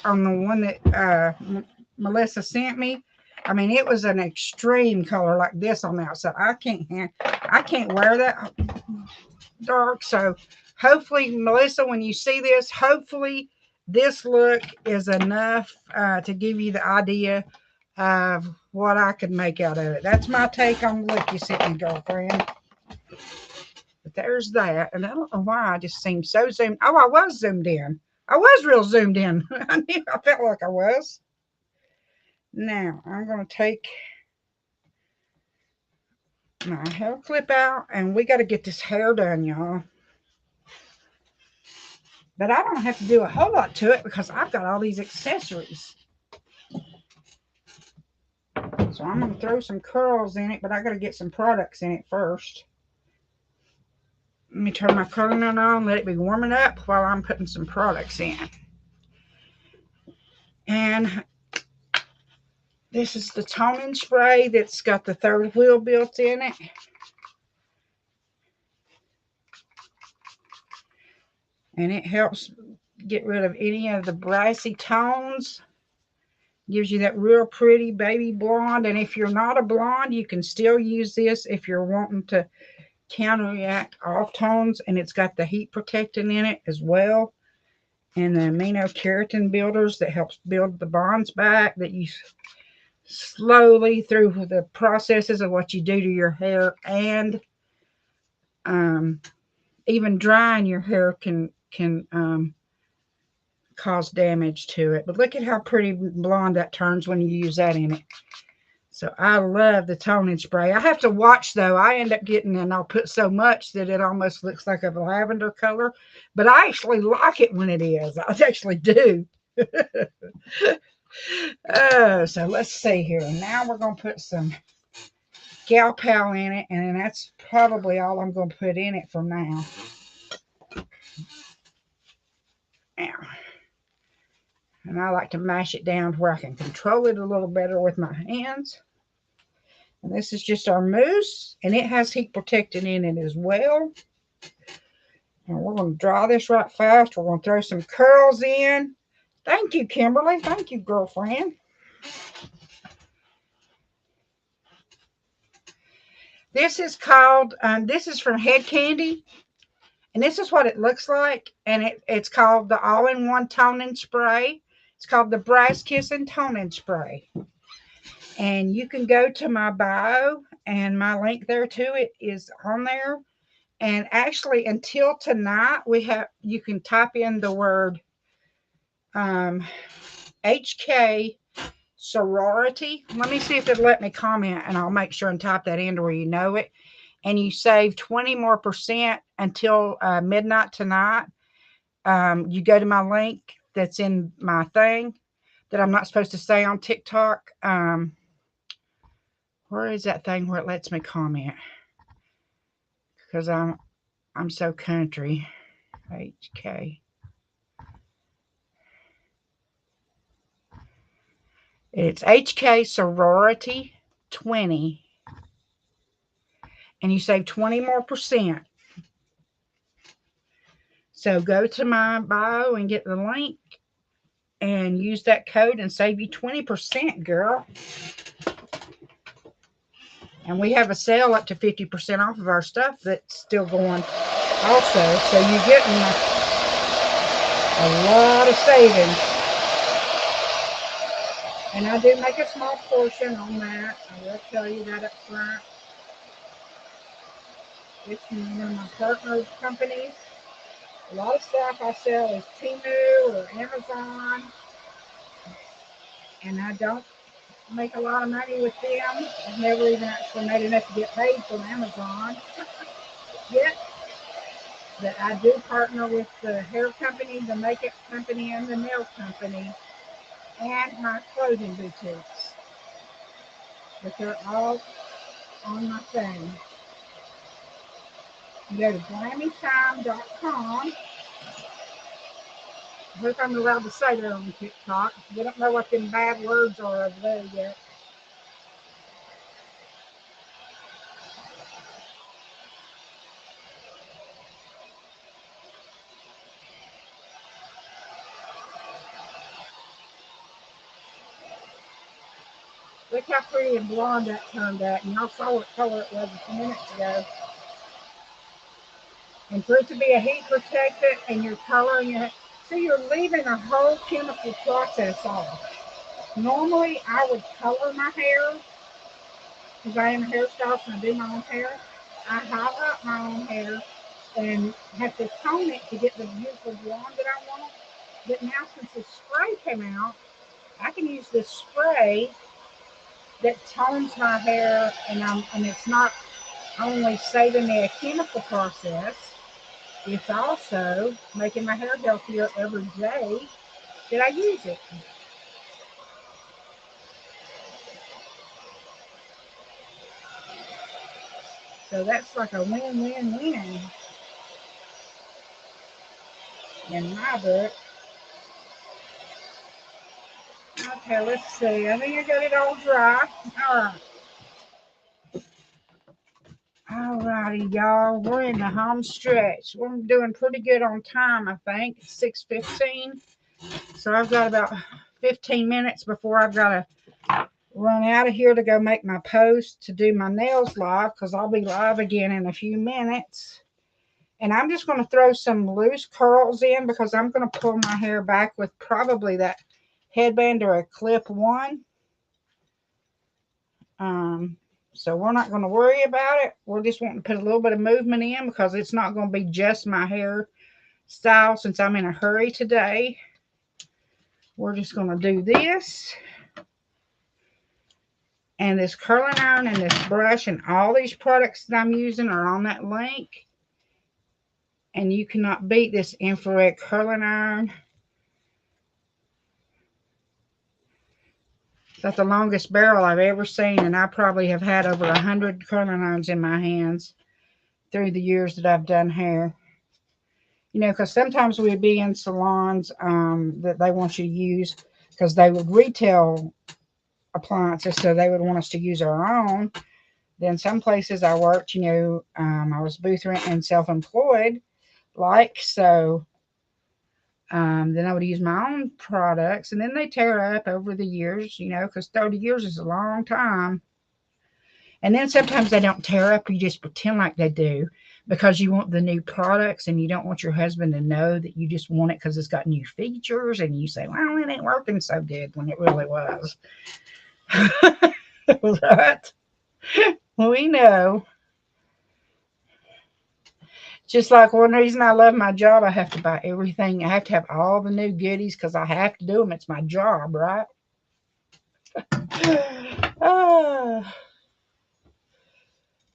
on the one that Melissa sent me, I mean, it was an extreme color like this on the outside. I can't wear that dark. So hopefully, Melissa, when you see this, hopefully this look is enough to give you the idea of what I could make out of it. That's my take on the look you sent me, girlfriend. But there's that. And I don't know why I just seemed so zoomed. Oh, I was zoomed in. I was real zoomed in. I felt like I was. Now, I'm going to take my hair clip out, and we got to get this hair done, y'all. But I don't have to do a whole lot to it because I've got all these accessories. So I'm going to throw some curls in it, but I got to get some products in it first. Let me turn my curling iron on, let it be warming up while I'm putting some products in. And this is the toning spray that's got the third wheel built in it. And it helps get rid of any of the brassy tones. Gives you that real pretty baby blonde. And if you're not a blonde, you can still use this if you're wanting to counteract off tones. And it's got the heat protectant in it as well. And the amino keratin builders that helps build the bonds back, that you slowly through the processes of what you do to your hair. And even drying your hair can cause damage to it. But look at how pretty blonde that turns when you use that in it. So I love the toning spray. I have to watch though. I end up getting, and I'll put so much that it almost looks like a lavender color. But I actually like it when it is. I actually do. Oh, so let's see here. Now we're going to put some Gal Pal in it. And that's probably all I'm going to put in it for now. Now. And I like to mash it down where I can control it a little better with my hands. And this is just our mousse. And it has heat protectant in it as well. And we're going to dry this right fast. We're going to throw some curls in. Thank you, Kimberly. Thank you, girlfriend. This is called, this is from Head Candy. And this is what it looks like. And it's called the all-in-one toning spray. It's called the Brass Kissing Toning Spray. And you can go to my bio, and my link there to it is on there. And actually, until tonight, you can type in the word HK sorority. Let me see if it'll let me comment, and I'll make sure and type that in to where you know it. And you save 20% more until midnight tonight. You go to my link that's in my thing that I'm not supposed to say on TikTok. Where is that thing where it lets me comment? Because I'm so country. HK. It's HK Sorority 20. And you save 20 more %. So go to my bio and get the link and use that code and save you 20%, girl. And we have a sale up to 50% off of our stuff that's still going also. So you're getting a lot of savings. And I do make a small portion on that. I will tell you that up front. It's one of my partner companies. A lot of stuff I sell is Temu or Amazon. And I don't make a lot of money with them. I've never even actually made enough to get paid from Amazon yet. But I do partner with the hair company, the makeup company, and the nail company, and my clothing boutiques. But they're all on my thing. You go to glammytime.com. I hope I'm allowed to say that on TikTok. We don't know what them bad words are over there yet. Look how pretty and blonde that turned out. And y'all saw what color it was a few minutes ago. And for it to be a heat protectant and your color and your, so you're leaving a whole chemical process off. Normally I would color my hair because I am a hairstylist and I do my own hair. I highlight up my own hair and have to tone it to get the beautiful blonde that I want. But now since the spray came out, I can use this spray that tones my hair, and it's not only saving me a chemical process, it's also making my hair healthier every day that I use it. So that's like a win-win-win in my book. Okay, let's see. I think I got it all dry. All right. Alrighty, y'all. We're in the home stretch. We're doing pretty good on time, I think. It's 6:15. So I've got about 15 minutes before I've got to run out of here to go make my post to do my nails live, because I'll be live again in a few minutes. And I'm just going to throw some loose curls in because I'm going to pull my hair back with probably that headband or a clip one. So we're not going to worry about it. We're just wanting to put a little bit of movement in because it's not going to be just my hair style since I'm in a hurry today. We're just going to do this. And this curling iron and this brush and all these products that I'm using are on that link. And you cannot beat this infrared curling iron. That's the longest barrel I've ever seen, and I probably have had over 100 curling irons in my hands through the years that I've done hair. You know, because sometimes we'd be in salons that they want you to use, because they would retail appliances, so they would want us to use our own. Then some places I worked, you know, I was booth rent and self-employed, so then I would use my own products, and then they tear up over the years, you know, because 30 years is a long time. And then sometimes they don't tear up. You just pretend like they do because you want the new products and you don't want your husband to know that you just want it because it's got new features. And you say, well, it ain't working so good when it really was. Right? We know. Just like one reason I love my job, I have to buy everything. I have to have all the new goodies because I have to do them. It's my job, right?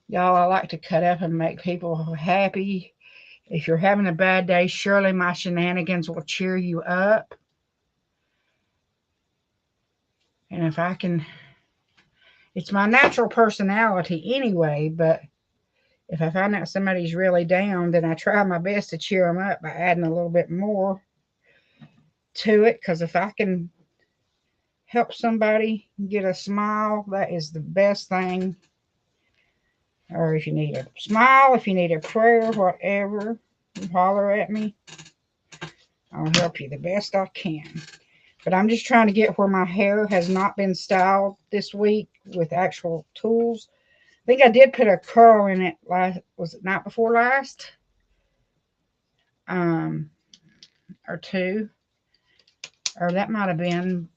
Y'all, I like to cut up and make people happy. If you're having a bad day, surely my shenanigans will cheer you up. And if I can, it's my natural personality anyway, but If I find out somebody's really down, then I try my best to cheer them up by adding a little bit more to it. Because if I can help somebody get a smile, that is the best thing. Or if you need a smile, if you need a prayer, whatever, holler at me. I'll help you the best I can. But I'm just trying to get where my hair has not been styled this week with actual tools. I think I did put a curl in it was it night before last? Or two. Or that might have been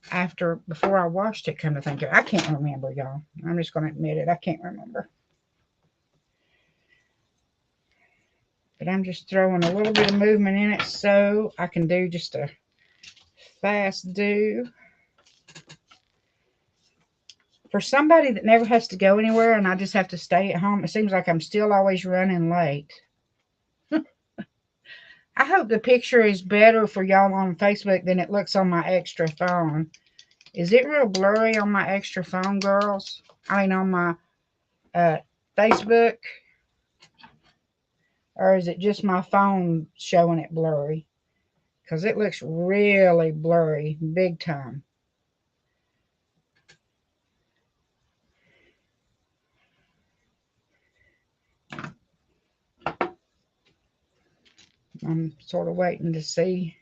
before I washed it, come to think of it. I can't remember, y'all. I'm just going to admit it. I can't remember. But I'm just throwing a little bit of movement in it so I can do just a fast do. For somebody that never has to go anywhere and I just have to stay at home, it seems like I'm still always running late. I hope the picture is better for y'all on Facebook than it looks on my extra phone. Is it real blurry on my extra phone, girls? I mean, on my Facebook? Or is it just my phone showing it blurry? Because it looks really blurry, big time. I'm sort of waiting to see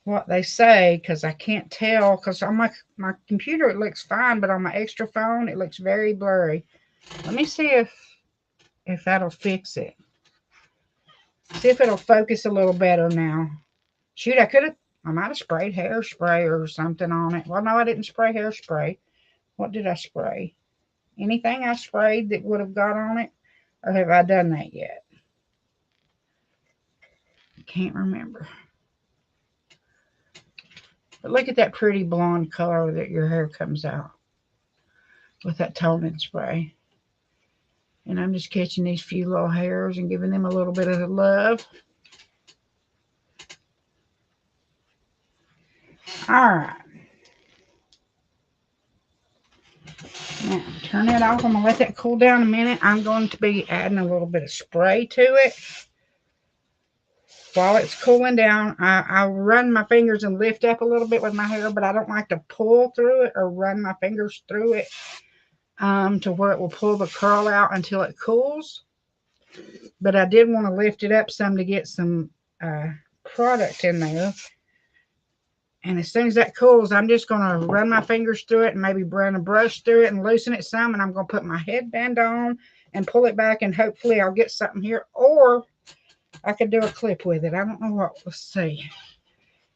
what they say because I can't tell. Because on my computer it looks fine, but on my extra phone it looks very blurry. Let me see if that'll fix it. See if it'll focus a little better now. Shoot, I might have sprayed hairspray or something on it. Well, no, I didn't spray hairspray. What did I spray? Anything I sprayed that would have got on it? Or have I done that yet? Can't remember. But look at that pretty blonde color that your hair comes out with that toning spray. And I'm just catching these few little hairs and giving them a little bit of love. All right. Now, turn that off. I'm going to let that cool down a minute. I'm going to be adding a little bit of spray to it. While it's cooling down, I run my fingers and lift up a little bit with my hair, but I don't like to pull through it or run my fingers through it to where it will pull the curl out until it cools. But I did want to lift it up some to get some product in there. And as soon as that cools, I'm just going to run my fingers through it and maybe run a brush through it and loosen it some. And I'm going to put my headband on and pull it back. And hopefully I'll get something here. Or I could do a clip with it. I don't know what. Let's see.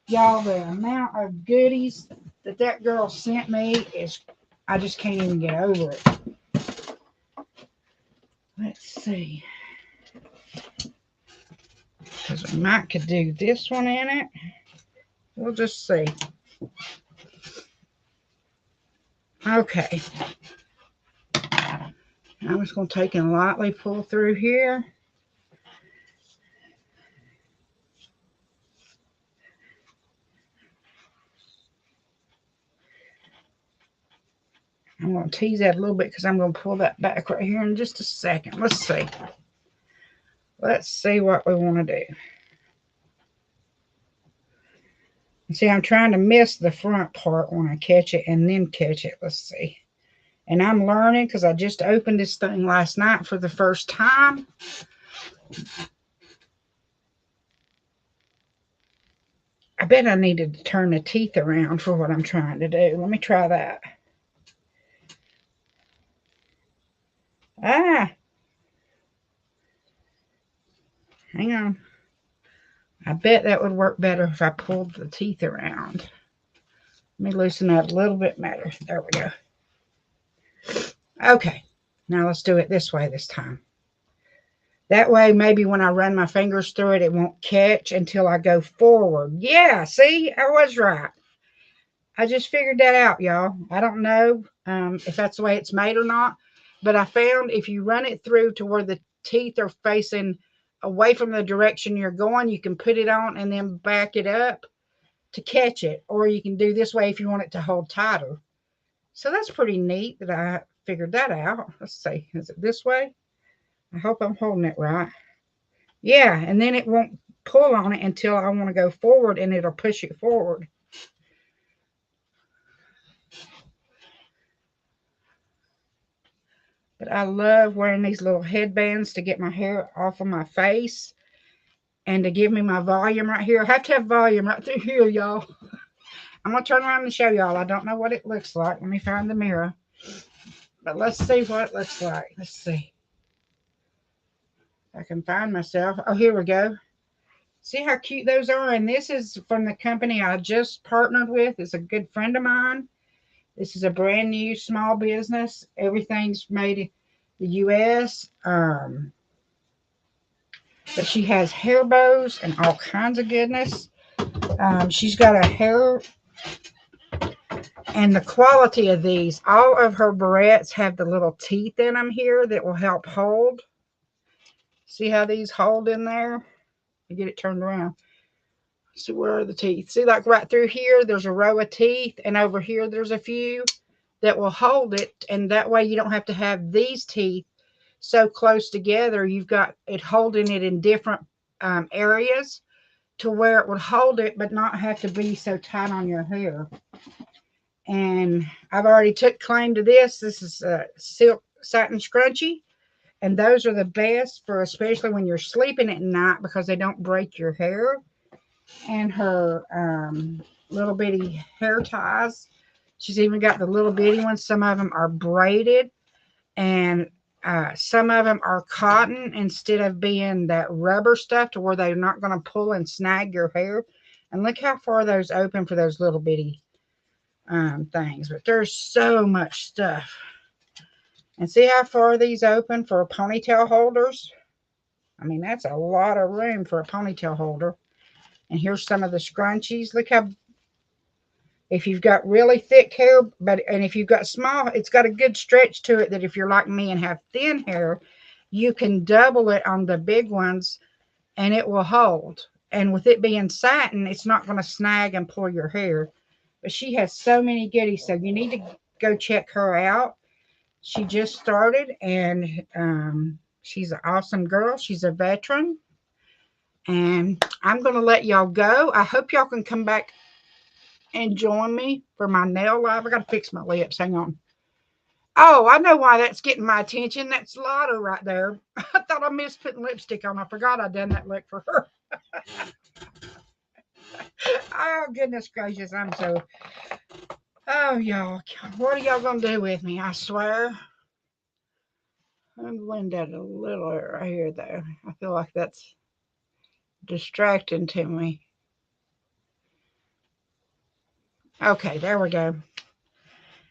Y'all, the amount of goodies that girl sent me is, I just can't even get over it. Let's see. Because I might could do this one in it. We'll just see. Okay. I'm just going to take and lightly pull through here. I'm going to tease that a little bit because I'm going to pull that back right here in just a second. Let's see. Let's see what we want to do. See, I'm trying to miss the front part when I catch it and then catch it. Let's see. And I'm learning because I just opened this thing last night for the first time. I bet I needed to turn the teeth around for what I'm trying to do. Let me try that. Ah. Hang on. I bet that would work better if I pulled the teeth around. Let me loosen that a little bit better. There we go. Okay. Now let's do it this way this time. That way, maybe when I run my fingers through it, it won't catch until I go forward. Yeah, see? I was right. I just figured that out, y'all. I don't know if that's the way it's made or not. But I found if you run it through to where the teeth are facing away from the direction you're going, you can put it on and then back it up to catch it. Or you can do this way if you want it to hold tighter. So that's pretty neat that I figured that out. Let's see. Is it this way? I hope I'm holding it right. Yeah, and then it won't pull on it until I want to go forward, and it'll push it forward. But I love wearing these little headbands to get my hair off of my face and to give me my volume right here. I have to have volume right through here, y'all. I'm going to turn around and show y'all. I don't know what it looks like. Let me find the mirror. But let's see what it looks like. Let's see. I can find myself. Oh, here we go. See how cute those are? And this is from the company I just partnered with. It's a good friend of mine. This is a brand new small business. Everything's made in the U.S. But she has hair bows and all kinds of goodness. She's got a hair, and the quality of these, all of her barrettes have the little teeth in them here that will help hold. See how these hold in there? You get it turned around. See, where are the teeth? See, like right through here, there's a row of teeth, and over here, there's a few that will hold it, and that way you don't have to have these teeth so close together. You've got it holding it in different areas to where it would hold it, but not have to be so tight on your hair. And I've already took claim to this. This is a silk satin scrunchie, and those are the best for especially when you're sleeping at night because they don't break your hair. And her little bitty hair ties. She's even got the little bitty ones. Some of them are braided, and some of them are cotton instead of being that rubber stuff to where they're not going to pull and snag your hair. And look how far those open for those little bitty things. But there's so much stuff. And see how far these open for ponytail holders? I mean, that's a lot of room for a ponytail holder. And here's some of the scrunchies. Look how, if you've got really thick hair, and if you've got small, it's got a good stretch to it that if you're like me and have thin hair, you can double it on the big ones and it will hold. And with it being satin, it's not going to snag and pull your hair. But she has so many goodies, so you need to go check her out. She just started, and she's an awesome girl. She's a veteran. And I'm going to let y'all go. I hope y'all can come back and join me for my nail live. I got to fix my lips. Hang on. Oh, I know why that's getting my attention. That's Lotto right there. I thought I missed putting lipstick on. I forgot I done that look for her. Oh, goodness gracious. I'm so... Oh, y'all. What are y'all going to do with me? I swear. I'm blend that a little right here, though. I feel like that's distracting to me. Okay, there we go.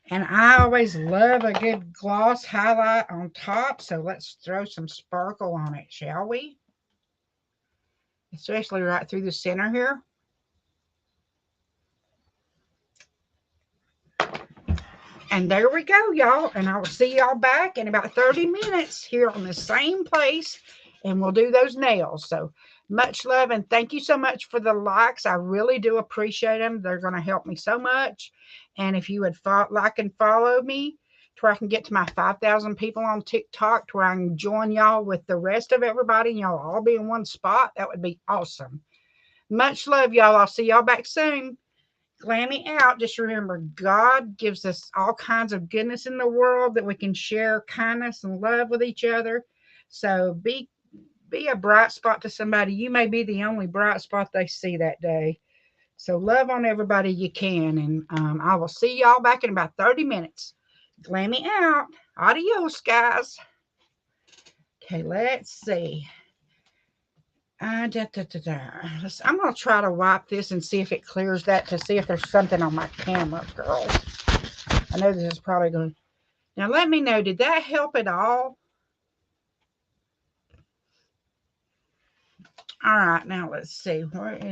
And I always love a good gloss highlight on top, so let's throw some sparkle on it, shall we? Especially right through the center here. And there we go, y'all. And I will see y'all back in about 30 minutes here on the same place, and we'll do those nails. So much love, and thank you so much for the likes. I really do appreciate them. They're going to help me so much. And if you would like and follow me to where I can get to my 5,000 people on TikTok, to where I can join y'all with the rest of everybody, and y'all all be in one spot, that would be awesome. Much love, y'all. I'll see y'all back soon. Glammy out. Just remember, God gives us all kinds of goodness in the world that we can share kindness and love with each other. So be a bright spot to somebody. You may be the only bright spot they see that day. So love on everybody you can. And I will see y'all back in about 30 minutes. Glammy out. Adios, guys. Okay, let's see. I'm going to try to wipe this and see if it clears that, to see if there's something on my camera, girls. I know this is probably going to... Now, let me know, did that help at all? All right, now let's see. Where is